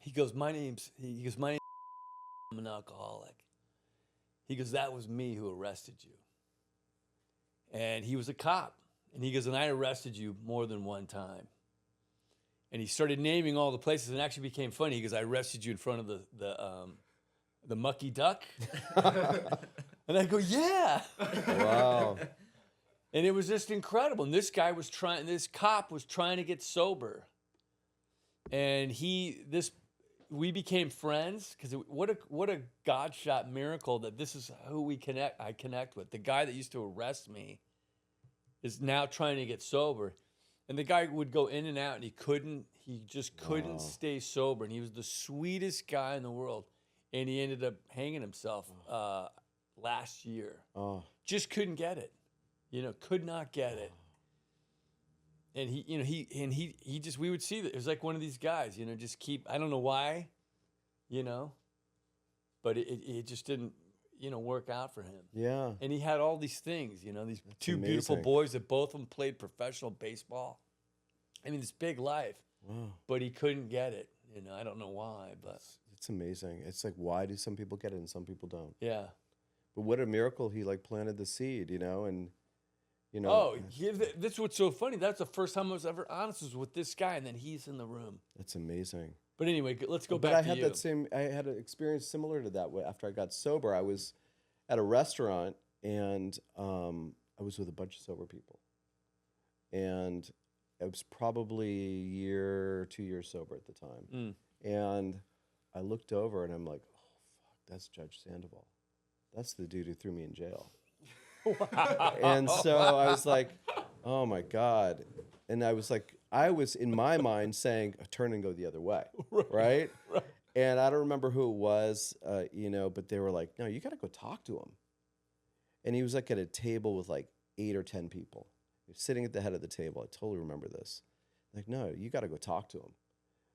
He goes, my name's, he goes, my name. I'm an alcoholic. He goes, that was me who arrested you. And he was a cop. And he goes, and I arrested you more than one time. And he started naming all the places, and it actually became funny. He goes, I arrested you in front of the Mucky Duck. And I go, yeah. Wow. And it was just incredible. And this cop was trying to get sober. And we became friends, because what a God shot miracle that this is who I connect with. The guy that used to arrest me is now trying to get sober. And the guy would go in and out, and he just couldn't stay sober. And he was the sweetest guy in the world. And he ended up hanging himself last year. Just couldn't get it. Could not get it. And he just, we would see that. It was like one of these guys, just I don't know why, but it just didn't, work out for him. Yeah. And he had all these things, these That's two amazing. beautiful boys that both of them played professional baseball. I mean, this big life, but he couldn't get it. I don't know why, but it's amazing. It's like, why do some people get it and some people don't? yeah. But what a miracle he planted the seed, and that's what's so funny. That's the first time I was ever honest was with this guy, and then he's in the room. That's amazing. But anyway, let's go But back to you. I had an experience similar to that. After I got sober, I was at a restaurant, and I was with a bunch of sober people. And I was probably 2 years sober at the time. And I looked over, and I'm like, oh, fuck, that's Judge Sandoval. That's the dude who threw me in jail. Wow. And so I was like, oh my God. And I was in my mind saying, turn and go the other way. Right? And I don't remember who it was, but they were like, no, you got to go talk to him. And he was like at a table with like 8 or 10 people. He was sitting at the head of the table. I totally remember this. Like, no, you got to go talk to him.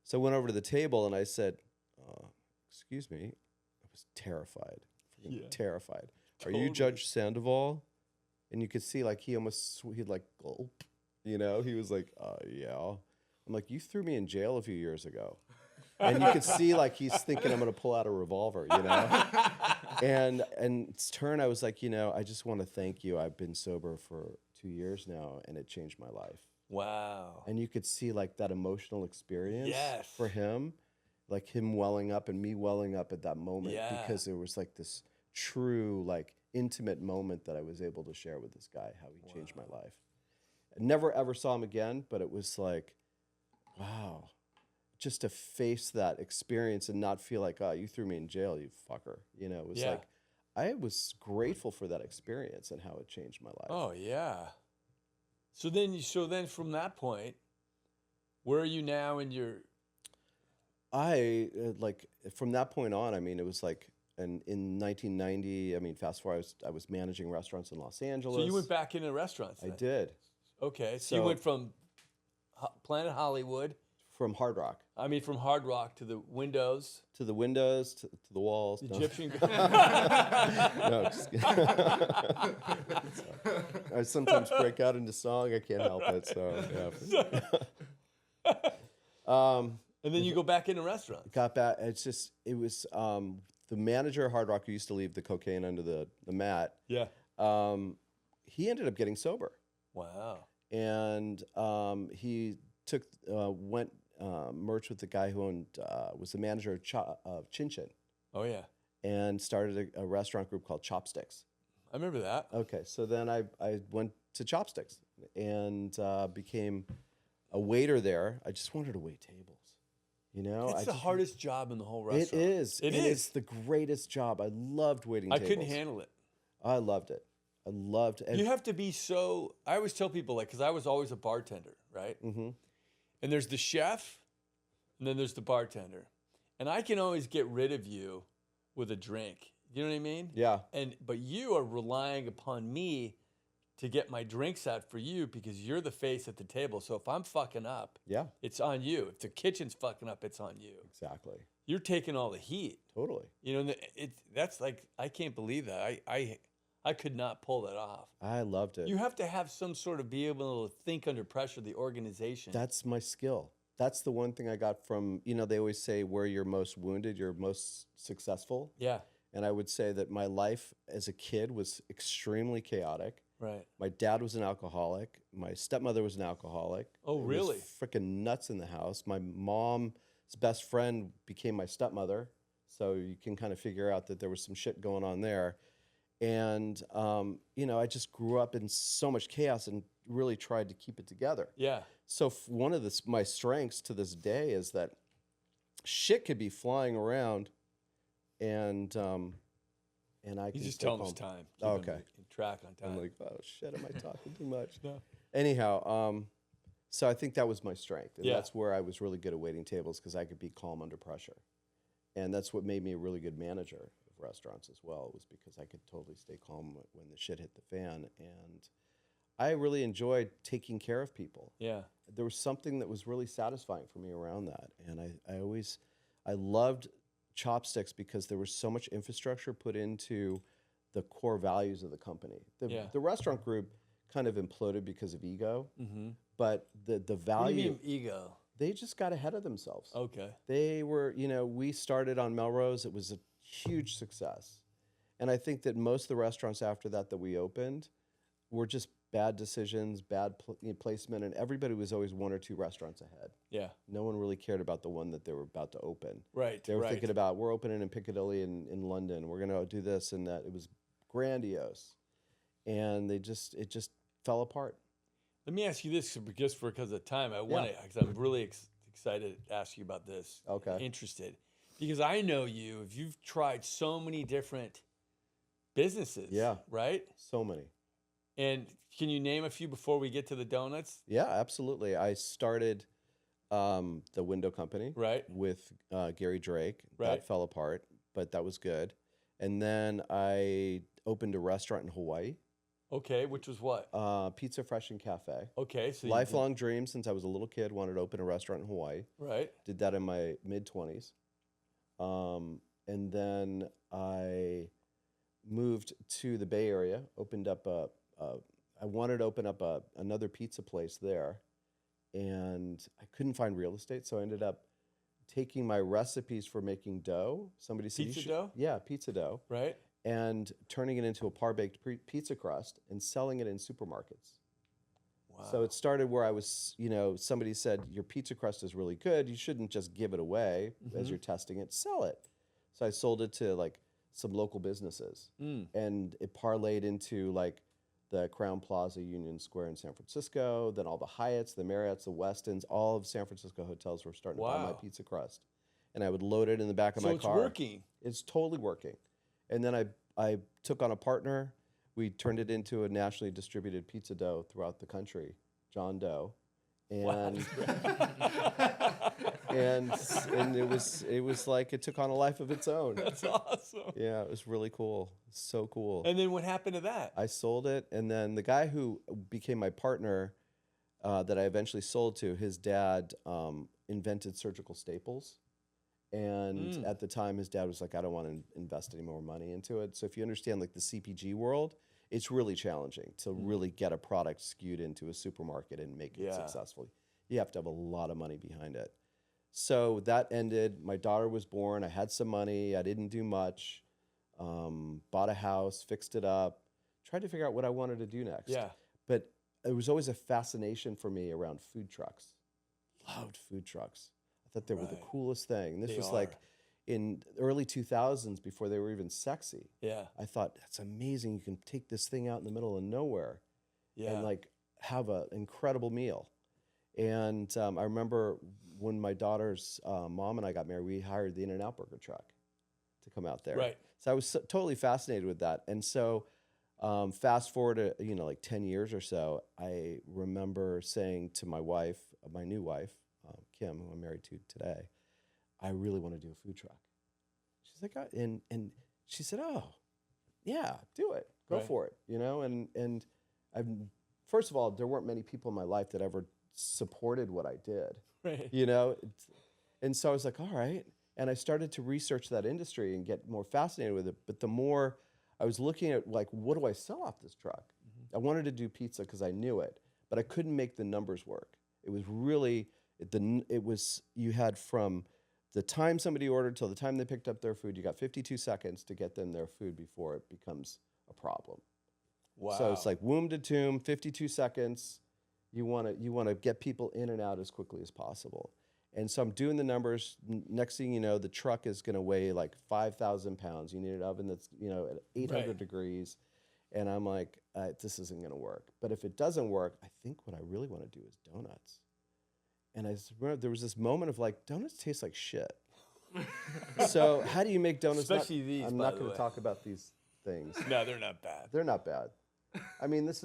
So I went over to the table and I said, excuse me. I was terrified, terrified. Totally. Are you Judge Sandoval? And you could see like he'd like gulp, he was like, yeah. I'm like, you threw me in jail a few years ago. And you could see like he's thinking I'm going to pull out a revolver, And it's turn, I was like, I just want to thank you. I've been sober for 2 years now, and it changed my life. Wow. And you could see like that emotional experience for him, like him welling up and me welling up at that moment, because there was like this true, like intimate moment that I was able to share with this guy, how he changed my life. I never ever saw him again, but it was like, wow, just to face that experience and not feel like, oh, you threw me in jail, you fucker. It was like, I was grateful for that experience and how it changed my life. Oh yeah. So then from that point, where are you now in your? From that point on, I mean, it was like, and in 1990, I mean, fast forward, I was managing restaurants in Los Angeles. So you went back into restaurants then? I did. Okay, so you went from Planet Hollywood. From Hard Rock. I mean, from Hard Rock to the windows. To the windows, to the walls. Egyptian. No, just kidding. I sometimes break out into song. I can't help it. So, yeah. And then you go back into restaurants. Got back. It was the manager of Hard Rock who used to leave the cocaine under the mat. Yeah. He ended up getting sober. Wow. And he went merged with the guy who was the manager of Chin Chin. Oh yeah. And started a restaurant group called Chopsticks. I remember that. Okay, so then I went to Chopsticks and became a waiter there. I just wanted to wait tables. It's the hardest job in the whole restaurant. It is. It's the greatest job. I loved waiting tables. I couldn't handle it. I loved it. I loved it. You have to be so. I always tell people, because I was always a bartender, right? Mm-hmm. And there's the chef, and then there's the bartender. And I can always get rid of you with a drink. You know what I mean? Yeah. But you are relying upon me to get my drinks out for you, because you're the face at the table. So if I'm fucking up, it's on you. If the kitchen's fucking up, it's on you. Exactly. You're taking all the heat. Totally. That's like, I can't believe that. I could not pull that off. I loved it. You have to have some sort of be able to think under pressure, the organization. That's my skill. that's the one thing I got from, they always say where you're most wounded, you're most successful. Yeah. And I would say that my life as a kid was extremely chaotic. Right. My dad was an alcoholic. My stepmother was an alcoholic. Oh, It really? was freaking nuts in the house. My mom's best friend became my stepmother. So you can kind of figure out that there was some shit going on there. And, I just grew up in so much chaos and really tried to keep it together. Yeah. So one of my strengths to this day is that shit could be flying around, and I You can just stay tell him calm. it's time. Oh, Keep him okay. in track on time. I'm like, oh shit, am I talking too much? No. Anyhow, so I think that was my strength, and Yeah. that's where I was really good at waiting tables because I could be calm under pressure, and that's what made me a really good manager of restaurants as well. Was because I could totally stay calm when the shit hit the fan, and I really enjoyed taking care of people. Yeah. There was something that was really satisfying for me around that, and I loved Chopsticks because there was so much infrastructure put into the core values of the company. Yeah. The restaurant group kind of imploded because of ego, Mm-hmm. but the What do value, you mean ego? they just got ahead of themselves. Okay. They were, we started on Melrose. It was a huge success. And I think that most of the restaurants after that we opened were just bad decisions, bad placement, and everybody was always one or two restaurants ahead. Yeah. No one really cared about the one that they were about to open. Right. They were right. thinking about, we're opening in Piccadilly in London. We're going to do this and that. It was grandiose. And it just fell apart. Let me ask you this, just because of time. I want to, because I'm really excited to ask you about this. Okay. Interested, because I know you. If you've tried so many different businesses. Yeah. Right. So many. And can you name a few before we get to the donuts? Yeah, absolutely. I started the window company Right. with Gary Drake. Right. That fell apart, but that was good. And then I opened a restaurant in Hawaii, Okay. Which was what? Pizza Fresh and Cafe. Okay. So Lifelong dream since I was a little kid, wanted to open a restaurant in Hawaii. Right. Did that in my mid-20s. And then I moved to the Bay Area, opened up I wanted to open up another pizza place there, and I couldn't find real estate, so I ended up taking my recipes for making dough. Somebody said, Pizza dough? Yeah, pizza dough. Right. And turning it into a par-baked pizza crust and selling it in supermarkets. Wow. So it started where I was, somebody said, your pizza crust is really good. You shouldn't just give it away as you're testing it. Sell it. So I sold it to like some local businesses. And it parlayed into like the Crowne Plaza Union Square in San Francisco, then all the Hyatts, the Marriotts, the Westins, all of San Francisco hotels were starting to buy my Wow. pizza crust. And I would load it in the back of So my it's car. working. It's totally working. And then I took on a partner. We turned it into a nationally distributed pizza dough throughout the country, John Doe. And and it was like it took on a life of its own. That's awesome. Yeah, it was really cool. So cool. And then what happened to that? I sold it, and then the guy who became my partner that I eventually sold to, his dad invented surgical staples. And at the time, his dad was like, I don't want to invest any more money into it. So if you understand like the CPG world, it's really challenging to really get a product skewed into a supermarket and make it successful. You have to have a lot of money behind it. So that ended. My daughter was born. I had some money. I didn't do much. Bought a house, fixed it up, tried to figure out what I wanted to do next. Yeah. But there was always a fascination for me around food trucks. Loved food trucks. I thought they were the coolest thing. And this was like in early 2000s before they were even sexy. Yeah. I thought, that's amazing. You can take this thing out in the middle of nowhere and like have an incredible meal. And I remember when my daughter's mom and I got married, we hired the In-N-Out Burger truck to come out there. Right. So I was totally fascinated with that. And so fast forward to, like 10 years or so, I remember saying to my wife, my new wife, Kim, who I'm married to today, I really want to do a food truck. She's like, and she said, oh, yeah, do it. Go for it, And I've, first of all, there weren't many people in my life that ever supported what I did, Right. And so I was like, all right. And I started to research that industry and get more fascinated with it. But the more I was looking at, like, what do I sell off this truck? I wanted to do pizza because I knew it, but I couldn't make the numbers work. It was really You had from the time somebody ordered till the time they picked up their food, you got 52 seconds to get them their food before it becomes a problem. Wow. So it's like womb to tomb, 52 seconds. You want to get people in and out as quickly as possible. And so I'm doing the numbers. Next thing you know, the truck is going to weigh like 5,000 pounds. You need an oven that's, at 800 degrees. And I'm like, this isn't going to work. But if it doesn't work, I think what I really want to do is donuts. And I just remember there was this moment of like, donuts taste like shit. So how do you make donuts? Especially these, I'm by not the going way. to talk about these things. No, they're not bad. They're not bad. I mean, this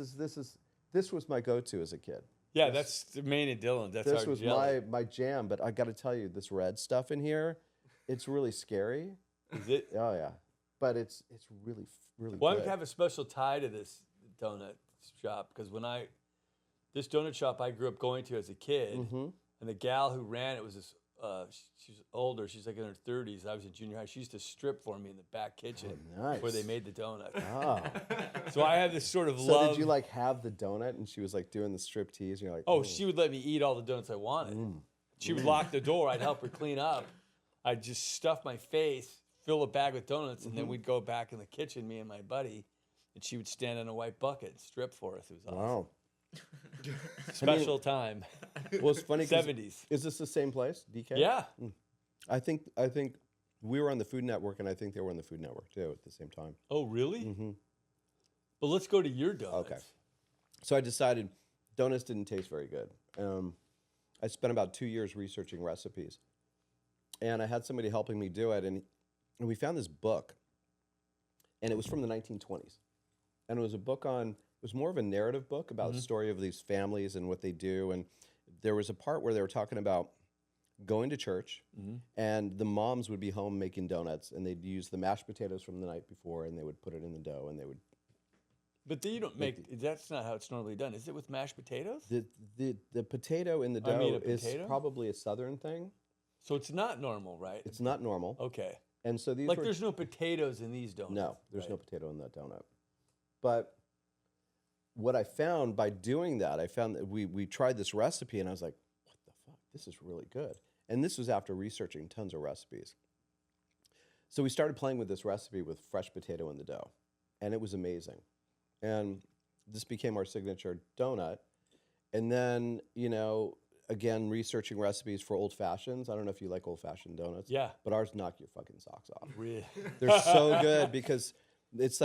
was my go-to as a kid. Yeah, that's the main in Dylan. That's This our was jelly. my jam. But I got to tell you, this red stuff in here, it's really scary. Is it? Oh yeah, but it's really Well, good. I have a special tie to this donut shop because this donut shop I grew up going to as a kid, and the gal who ran it was this. She's older. She's like in her 30s. I was in junior high. She used to strip for me in the back kitchen nice. where they made the donuts. Oh. So I have this sort of So love. did you like have the donut and she was like doing the strip tease and you're like, Oh, she would let me eat all the donuts I wanted. She would lock the door. I'd help her clean up. I'd just stuff my face, fill a bag with donuts, and then we'd go back in the kitchen, me and my buddy, and she would stand on a white bucket and strip for us. It was awesome. wow. Special time. Well, it's funny. 'Cause 70s. Is this the same place, DK? Yeah. I think we were on the Food Network and I think they were on the Food Network too at the same time. Oh, really? But let's go to your donuts. Okay. So I decided donuts didn't taste very good. I spent about 2 years researching recipes. And I had somebody helping me do it. And we found this book. And it was from the 1920s. And it was a book it was more of a narrative book about the story of these families and what they do. And there was a part where they were talking about going to church. And the moms would be home making donuts. And they'd use the mashed potatoes from the night before. And they would put it in the dough. And they would. But then you don't that's not how it's normally done. Is it with mashed potatoes? The potato in the dough is probably a southern thing. So it's not normal, right? It's not normal. Okay. And so these Like were, there's no potatoes in these donuts. no, there's right? no potato in that donut. But what I found by doing that, I found that we tried this recipe and I was like, what the fuck? This is really good. And this was after researching tons of recipes. So we started playing with this recipe with fresh potato in the dough. And it was amazing. And this became our signature donut. And then, again, researching recipes for old fashions. I don't know if you like old fashioned donuts. Yeah. But ours knock your fucking socks off. Really? They're so good because it's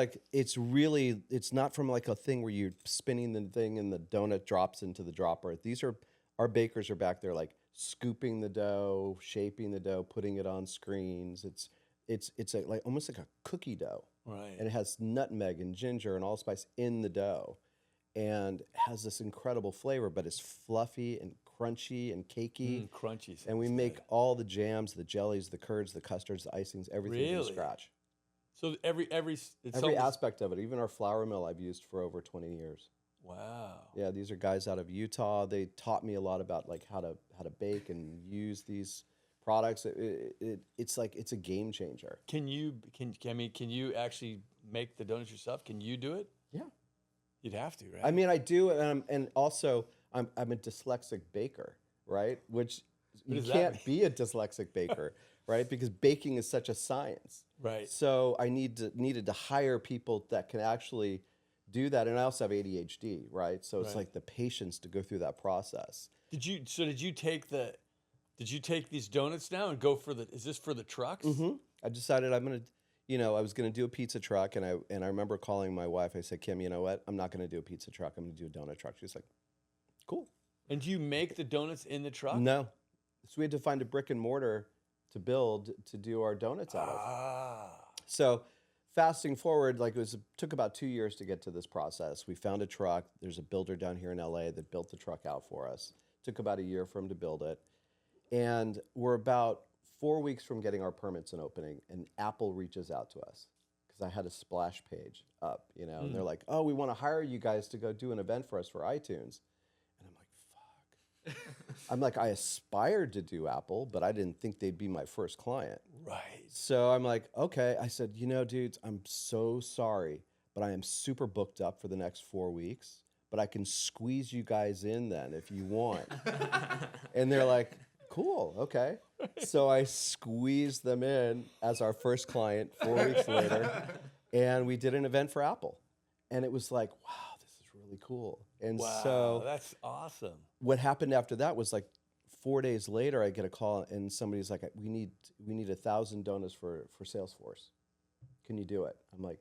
not from like a thing where you're spinning the thing and the donut drops into the dropper. Our bakers are back there like scooping the dough, shaping the dough, putting it on screens. It's like almost like a cookie dough. Right. And it has nutmeg and ginger and allspice in the dough. And has this incredible flavor, but it's fluffy and crunchy and cakey. Crunchy. And we make all the jams, the jellies, the curds, the custards, the icings, everything from scratch. So every Aspect of it, even our flour mill I've used for over 20 years. Wow. Yeah, these are guys out of Utah. They taught me a lot about like how to bake and use these products. It's a game changer. Can you actually make the donuts yourself? Can you do it? Yeah. You'd have to, right? I mean, I do, and also I'm a dyslexic baker, right? Which you can't be a dyslexic baker, right? Because baking is such a science. Right. So I needed to hire people that can actually do that, and I also have ADHD, right? So it's like the patience to go through that process. Did you take these donuts now and go for is this for the trucks? I decided I was gonna do a pizza truck, and I remember calling my wife. I said, Kim, you know what? I'm not gonna do a pizza truck. I'm gonna do a donut truck. She's like, cool. And do you make the donuts in the truck? No. So we had to find a brick and mortar to build to do our donuts out of. So fasting forward, took about 2 years to get to this process. We found a truck. There's a builder down here in LA that built the truck out for us. Took about a year for him to build it. And we're about 4 weeks from getting our permits and opening, and Apple reaches out to us because I had a splash page up, and they're like, oh, we want to hire you guys to go do an event for us for iTunes. And I'm like, fuck. I'm like, I aspired to do Apple, but I didn't think they'd be my first client. Right. So I'm like, okay. I said, dudes, I'm so sorry, but I am super booked up for the next 4 weeks, but I can squeeze you guys in then if you want. And they're like, cool, okay. So I squeezed them in as our first client 4 weeks later, and we did an event for Apple. And it was like, wow, this is really cool. And Wow, so that's awesome. what happened after that was like 4 days later, I get a call and somebody's like, we need 1,000 donuts for Salesforce. Can you do it? I'm like,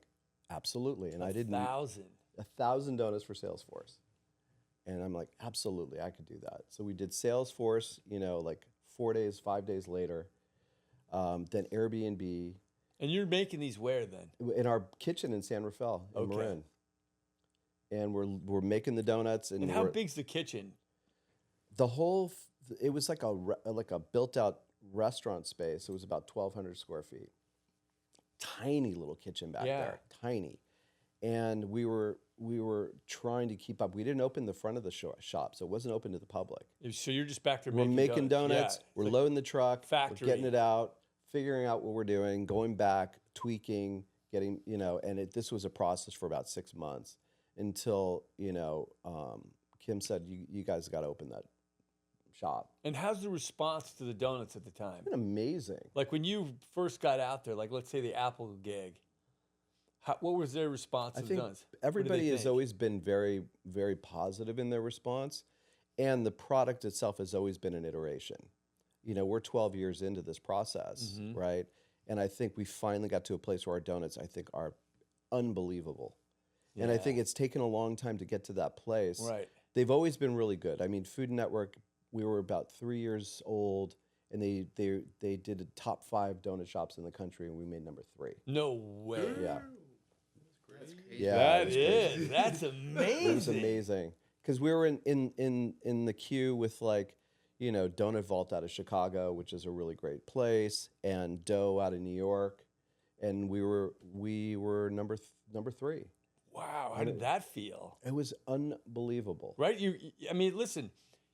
absolutely. And I didn't. 1,000. 1,000 donuts for Salesforce. And I'm like, absolutely, I could do that. So we did Salesforce, like 4 days, 5 days later. Then Airbnb. And you're making these where then? In our kitchen in San Rafael, in Marin. And we're making the donuts. And how big's the kitchen? The whole, it was like a built-out restaurant space. It was about 1,200 square feet. Tiny little kitchen back there, tiny. And we were trying to keep up. We didn't open the front of the shop, so it wasn't open to the public. So you're just back there We're making donuts. Yeah, we're loading the truck. factory. We're getting it out, figuring out what we're doing, going back, tweaking, getting, and this was a process for about 6 months until, Kim said, you guys got to open that shop. And how's the response to the donuts at the time? It's been amazing. Like when you first got out there, like let's say the Apple gig, what was their response to the donuts? Everybody has always been very, very positive in their response, and the product itself has always been an iteration. We're 12 years into this process, right? And I think we finally got to a place where our donuts, I think, are unbelievable. Yeah. And I think it's taken a long time to get to that place. Right. They've always been really good. I mean, Food Network, we were about 3 years old, and they did a top 5 donut shops in the country, and we made number 3. No way. Yeah. That's crazy. Yeah, That's amazing. It was amazing because we were in the queue with Donut Vault out of Chicago, which is a really great place, and Dough out of New York, and we were number 3. Wow, how did that feel? It was unbelievable. Right? Listen,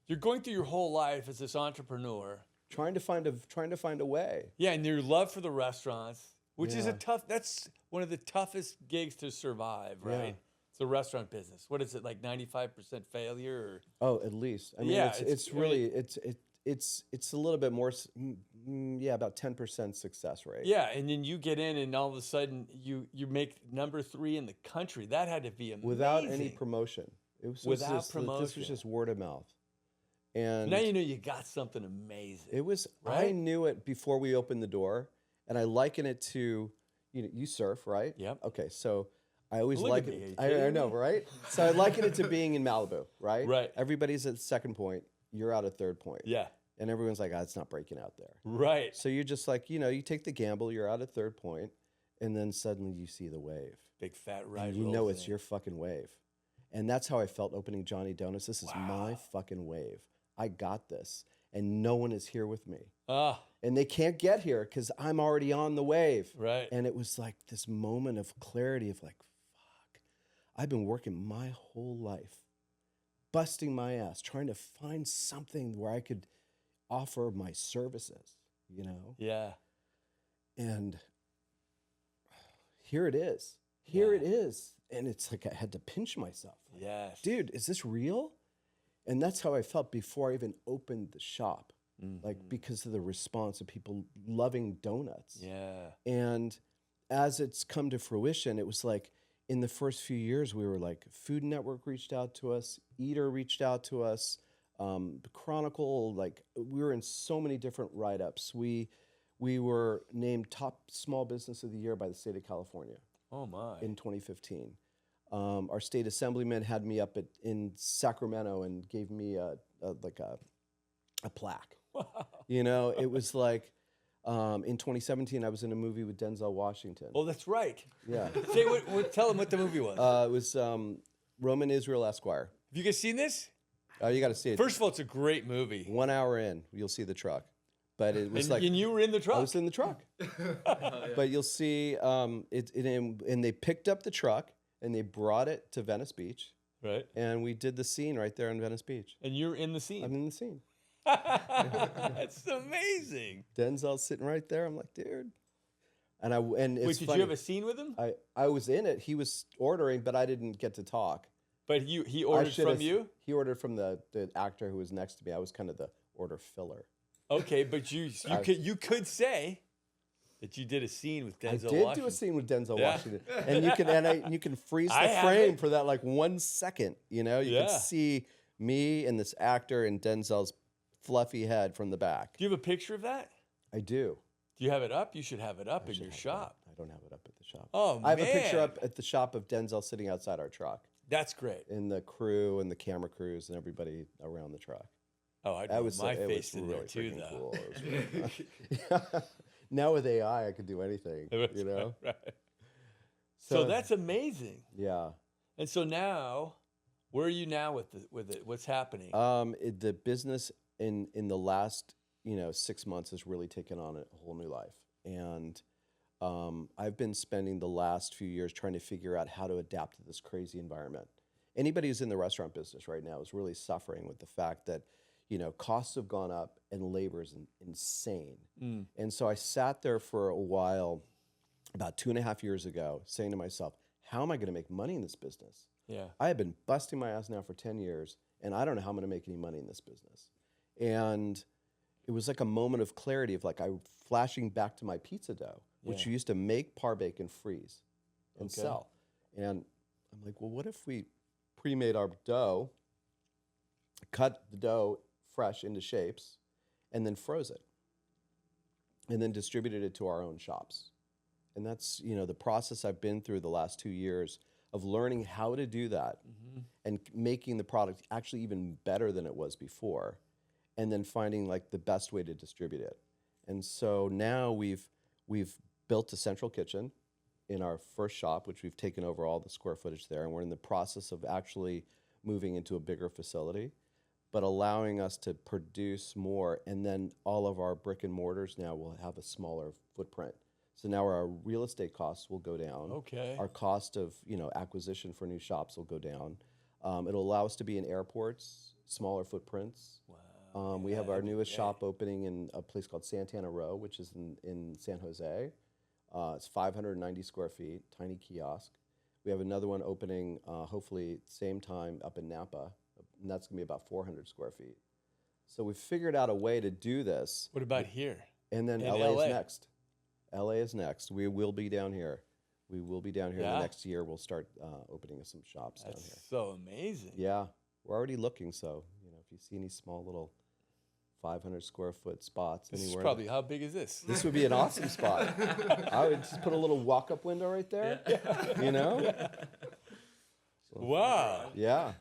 you're going through your whole life as this entrepreneur, trying to find a way. Yeah, and your love for the restaurants, which is that's one of the toughest gigs to survive, right? Yeah. It's the restaurant business. What is it, like 95% failure? Oh, at least. I mean, it's a little bit more, about 10% success rate. Yeah, and then you get in, and all of a sudden you make number 3 in the country. That had to be amazing. Without any promotion. It was without promotion. This was just word of mouth. And now you got something amazing. It was. Right? I knew it before we opened the door, and I liken it to, you surf, right? Yep. Okay, so I always Look like at it. me, I know, right? So I liken it to being in Malibu, right? Right. Everybody's at second point. You're out at third point. Yeah. And everyone's like, it's not breaking out there. Right. So you're just like, you take the gamble. You're out at third point, and then suddenly you see the wave. Big fat ride. And you know it's your fucking wave. And that's how I felt opening Johnny Doughnuts. This is my fucking wave. I got this, and no one is here with me. And they can't get here because I'm already on the wave. Right. And it was like this moment of clarity of like, fuck, I've been working my whole life, busting my ass, trying to find something where I could offer my services, Yeah. And here it is. Here it is. And it's like I had to pinch myself. Like, Yes. dude, is this real? And that's how I felt before I even opened the shop, like because of the response of people loving donuts. Yeah. And as it's come to fruition, it was like in the first few years, we were like Food Network reached out to us, Eater reached out to us, Chronicle, like we were in so many different write-ups. We were named top small business of the year by the state of California. Oh my. In 2015. Our state assemblyman had me up in Sacramento and gave me a plaque. Wow. It was like in 2017 I was in a movie with Denzel Washington. Oh, that's right. Yeah. Say tell them what the movie was. It was Roman Israel Esquire. Have you guys seen this? Oh, you got to see it. First of all, it's a great movie. 1 hour in, you'll see the truck. But it was And you were in the truck. I was in the truck. But you'll see and they picked up the truck and they brought it to Venice Beach. Right. And we did the scene right there in Venice Beach. And you're in the scene. I'm in the scene. That's amazing. Denzel's sitting right there. I'm like, dude. And it's Wait, did funny. you have a scene with him? I was in it. He was ordering, but I didn't get to talk. But he ordered from you? He ordered from the actor who was next to me. I was kind of the order filler. Okay, but you could say that you did a scene with Denzel I did Washington. do a scene with Denzel Yeah. Washington, and you can freeze I the have frame it. for that like 1 second. You know, you Yeah. can see me and this actor and Denzel's fluffy head from the back. Do you have a picture of that? I do. Do you have it up? You should have it up in should your have it shop. up. I don't have it up at the shop. Oh, I have a picture man. up at the shop of Denzel sitting outside our truck, That's great. and the crew and the camera crews and everybody around the truck. Oh, I'd That put was my it face was in really there too, freaking though. cool. It was really fun. Now with AI, I could do anything. You know. Right. So that's amazing. Yeah. And so now, where are you now with it? What's happening? The business in the last 6 months has really taken on a whole new life, and I've been spending the last few years trying to figure out how to adapt to this crazy environment. Anybody who's in the restaurant business right now is really suffering with the fact that costs have gone up and labor is insane. And so I sat there for a while, about 2.5 years ago, saying to myself, how am I going to make money in this business? Yeah. I have been busting my ass now for 10 years, and I don't know how I'm going to make any money in this business. And it was like a moment of clarity of like I flashing back to my pizza dough, which Yeah. you used to make, par bake, and freeze and Okay. sell. And I'm like, well, what if we pre-made our dough, cut the dough fresh into shapes, and then froze it, and then distributed it to our own shops. And that's the process I've been through the last 2 years of learning how to do that and making the product actually even better than it was before, and then finding like the best way to distribute it. And so now we've built a central kitchen in our first shop, which we've taken over all the square footage there, and we're in the process of actually moving into a bigger facility, but allowing us to produce more. And then all of our brick and mortars now will have a smaller footprint. So now our real estate costs will go down. Okay. Our cost of acquisition for new shops will go down. It'll allow us to be in airports, smaller footprints. Wow. We have our newest yeah. shop opening in a place called Santana Row, which is in San Jose. It's 590 square feet, tiny kiosk. We have another one opening, hopefully same time, up in Napa, and that's gonna be about 400 square feet. So we've figured out a way to do this. What about here? And then In LA LA? is next. LA is next. We will be down here. We will be down here Yeah? the next year. We'll start opening some shops down That's here. so amazing. Yeah, we're already looking. So if you see any small little 500 square foot spots This is anywhere, probably, how big is this? this would be an awesome spot. I would just put a little walk-up window right there. You know? Wow. Yeah.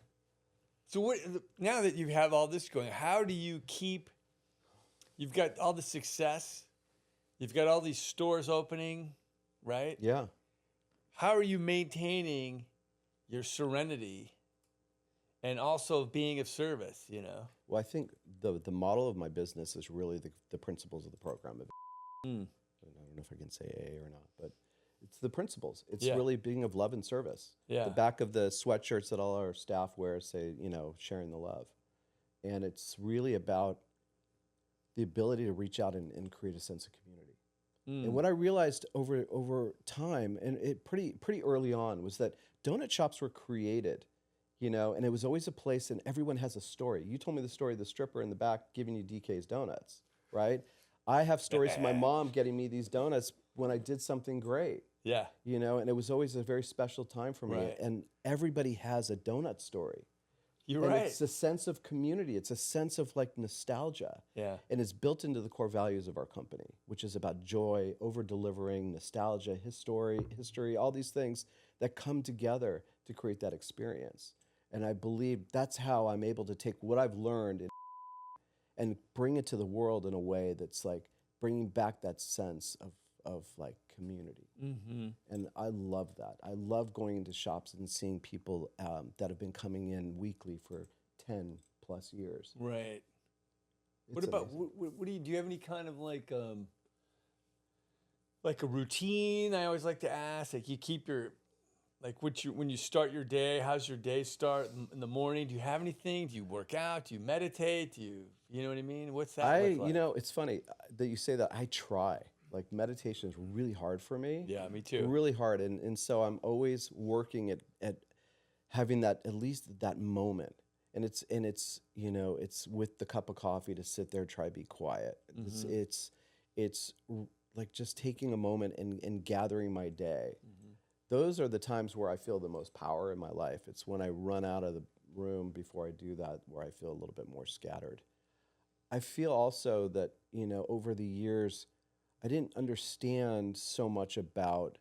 So what, now that you have all this going, how do you keep, you've got all the success, you've got all these stores opening, right? Yeah. How are you maintaining your serenity and also being of service, Well, I think the model of my business is really the principles of the program. I don't know if I can say A or not, but it's the principles. It's Yeah. really being of love and service. Yeah. The back of the sweatshirts that all our staff wear say, sharing the love. And it's really about the ability to reach out and create a sense of community. And what I realized over time, and it pretty early on, was that donut shops were created, and it was always a place, and everyone has a story. You told me the story of the stripper in the back giving you DK's donuts, right? I have stories of my mom getting me these donuts when I did something great, Yeah. and it was always a very special time for me. Right. And everybody has a donut story. You're And right. it's a sense of community. It's a sense of like nostalgia. Yeah. And it's built into the core values of our company, which is about joy, over-delivering, nostalgia, history, all these things that come together to create that experience. And I believe that's how I'm able to take what I've learned and bring it to the world in a way that's like bringing back that sense of like community. Mm-hmm. And I love that. I love going into shops and seeing people that have been coming in weekly for 10 plus years. Right. What It's about, amazing. what do you have any kind of like a routine? I always like to ask, like you keep your, like when you start your day, how's your day start in the morning? Do you have anything? Do you work out? Do you meditate? You know what I mean? What's that look like? It's funny that you say that. I try. Like meditation is really hard for me. Yeah, me too. Really hard. And so I'm always working at having that, at least that moment. And it's it's with the cup of coffee to sit there, try to be quiet. It's like just taking a moment and gathering my day. Those are the times where I feel the most power in my life. It's when I run out of the room before I do that, where I feel a little bit more scattered. I feel also that, over the years, I didn't understand so much about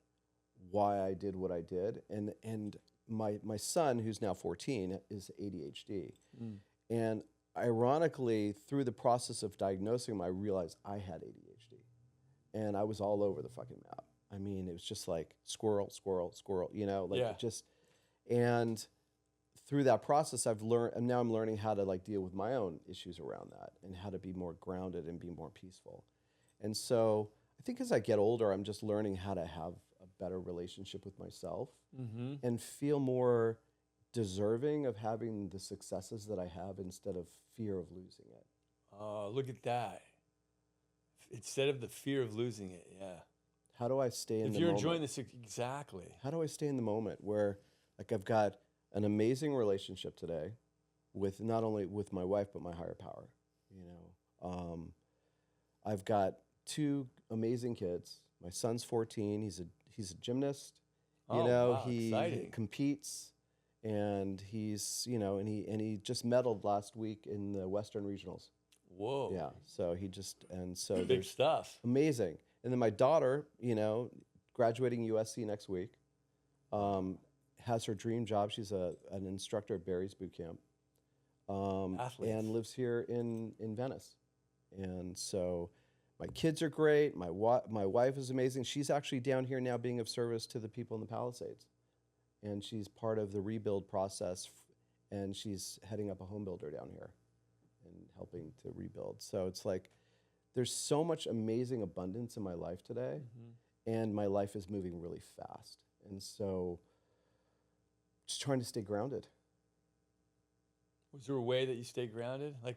why I did what I did. And my son, who's now 14, is ADHD. And ironically, through the process of diagnosing him, I realized I had ADHD. And I was all over the fucking map. I mean, it was just like squirrel, squirrel, squirrel, it just, and through that process, I've learned, and now I'm learning how to like deal with my own issues around that and how to be more grounded and be more peaceful. And so I think as I get older, I'm just learning how to have a better relationship with myself and feel more deserving of having the successes that I have instead of fear of losing it. Oh, look at that. Instead of the fear of losing it, yeah. How do I stay in the moment? If you're enjoying this, exactly. How do I stay in the moment where, like, I've got an amazing relationship today with not only with my wife, but my higher power, I've got 2 amazing kids. My son's 14. He's a gymnast. Wow, he exciting. competes, and he's, and he just medaled last week in the Western Regionals. Whoa. Yeah. So Big there's stuff. amazing. And then my daughter, graduating USC next week, has her dream job. She's an instructor at Barry's Boot Camp, and lives here in Venice. And so my kids are great. My wife is amazing. She's actually down here now being of service to the people in the Palisades. And she's part of the rebuild process, and she's heading up a home builder down here and helping to rebuild. So it's like, there's so much amazing abundance in my life today, and my life is moving really fast. And so just trying to stay grounded. Was there a way that you stay grounded? Like,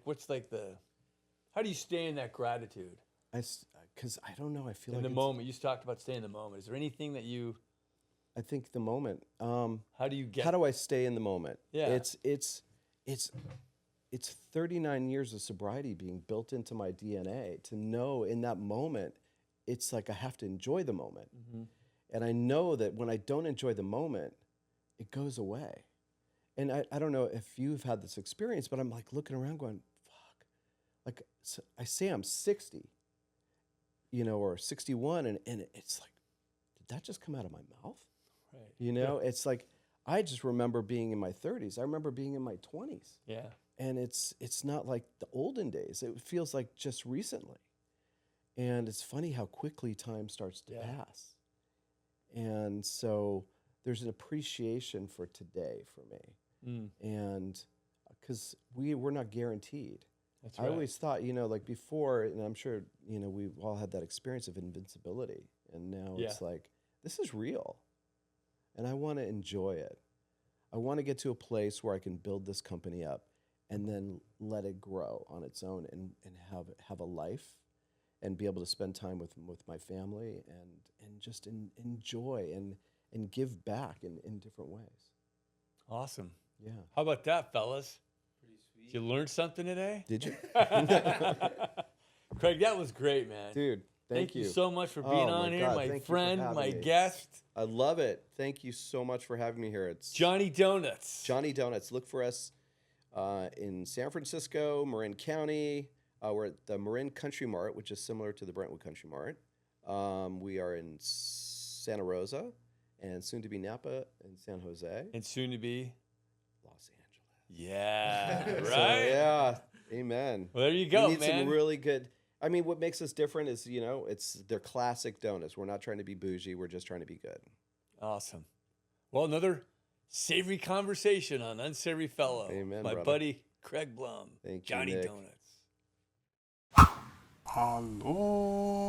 how do you stay in that gratitude? Because I don't know, I feel in like the moment. You talked about staying in the moment. Is there anything that you... I think the moment. How do I stay in the moment? Yeah. It's 39 years of sobriety being built into my DNA to know in that moment, it's like I have to enjoy the moment. And I know that when I don't enjoy the moment, it goes away. And I don't know if you've had this experience, but I'm like looking around going, fuck. Like, so I say I'm 60, or 61, and it's like, did that just come out of my mouth? Right. It's like, I just remember being in my 30s. I remember being in my 20s. Yeah. And it's not like the olden days. It feels like just recently. And it's funny how quickly time starts to pass. And so there's an appreciation for today for me. And because we're not guaranteed. That's right. I always thought, like before, and I'm sure, we've all had that experience of invincibility. And now it's like, this is real. And I want to enjoy it. I want to get to a place where I can build this company up and then let it grow on its own and have a life and be able to spend time with my family and just enjoy and give back in different ways. Awesome. Yeah. How about that, fellas? Pretty sweet. Did you learn something today? Did you? Craig, that was great, man. Dude, thank you so much for being on here, my friend, my guest. I love it. Thank you so much for having me here. It's Johnny Doughnuts. Johnny Doughnuts. Look for us in San Francisco, Marin County. We're at the Marin Country Mart, which is similar to the Brentwood Country Mart. We are in Santa Rosa and soon to be Napa and San Jose. And soon to be Los Angeles. Yeah, right? So, yeah, amen. Well, there you go, we need man. some really good... I mean, what makes us different is, they're classic donuts. We're not trying to be bougie. We're just trying to be good. Awesome. Well, another savory conversation on Unsavory Fellow. Amen, my brother. buddy, Craig Blum. Thank you, Johnny Nick. Doughnuts. Aloha.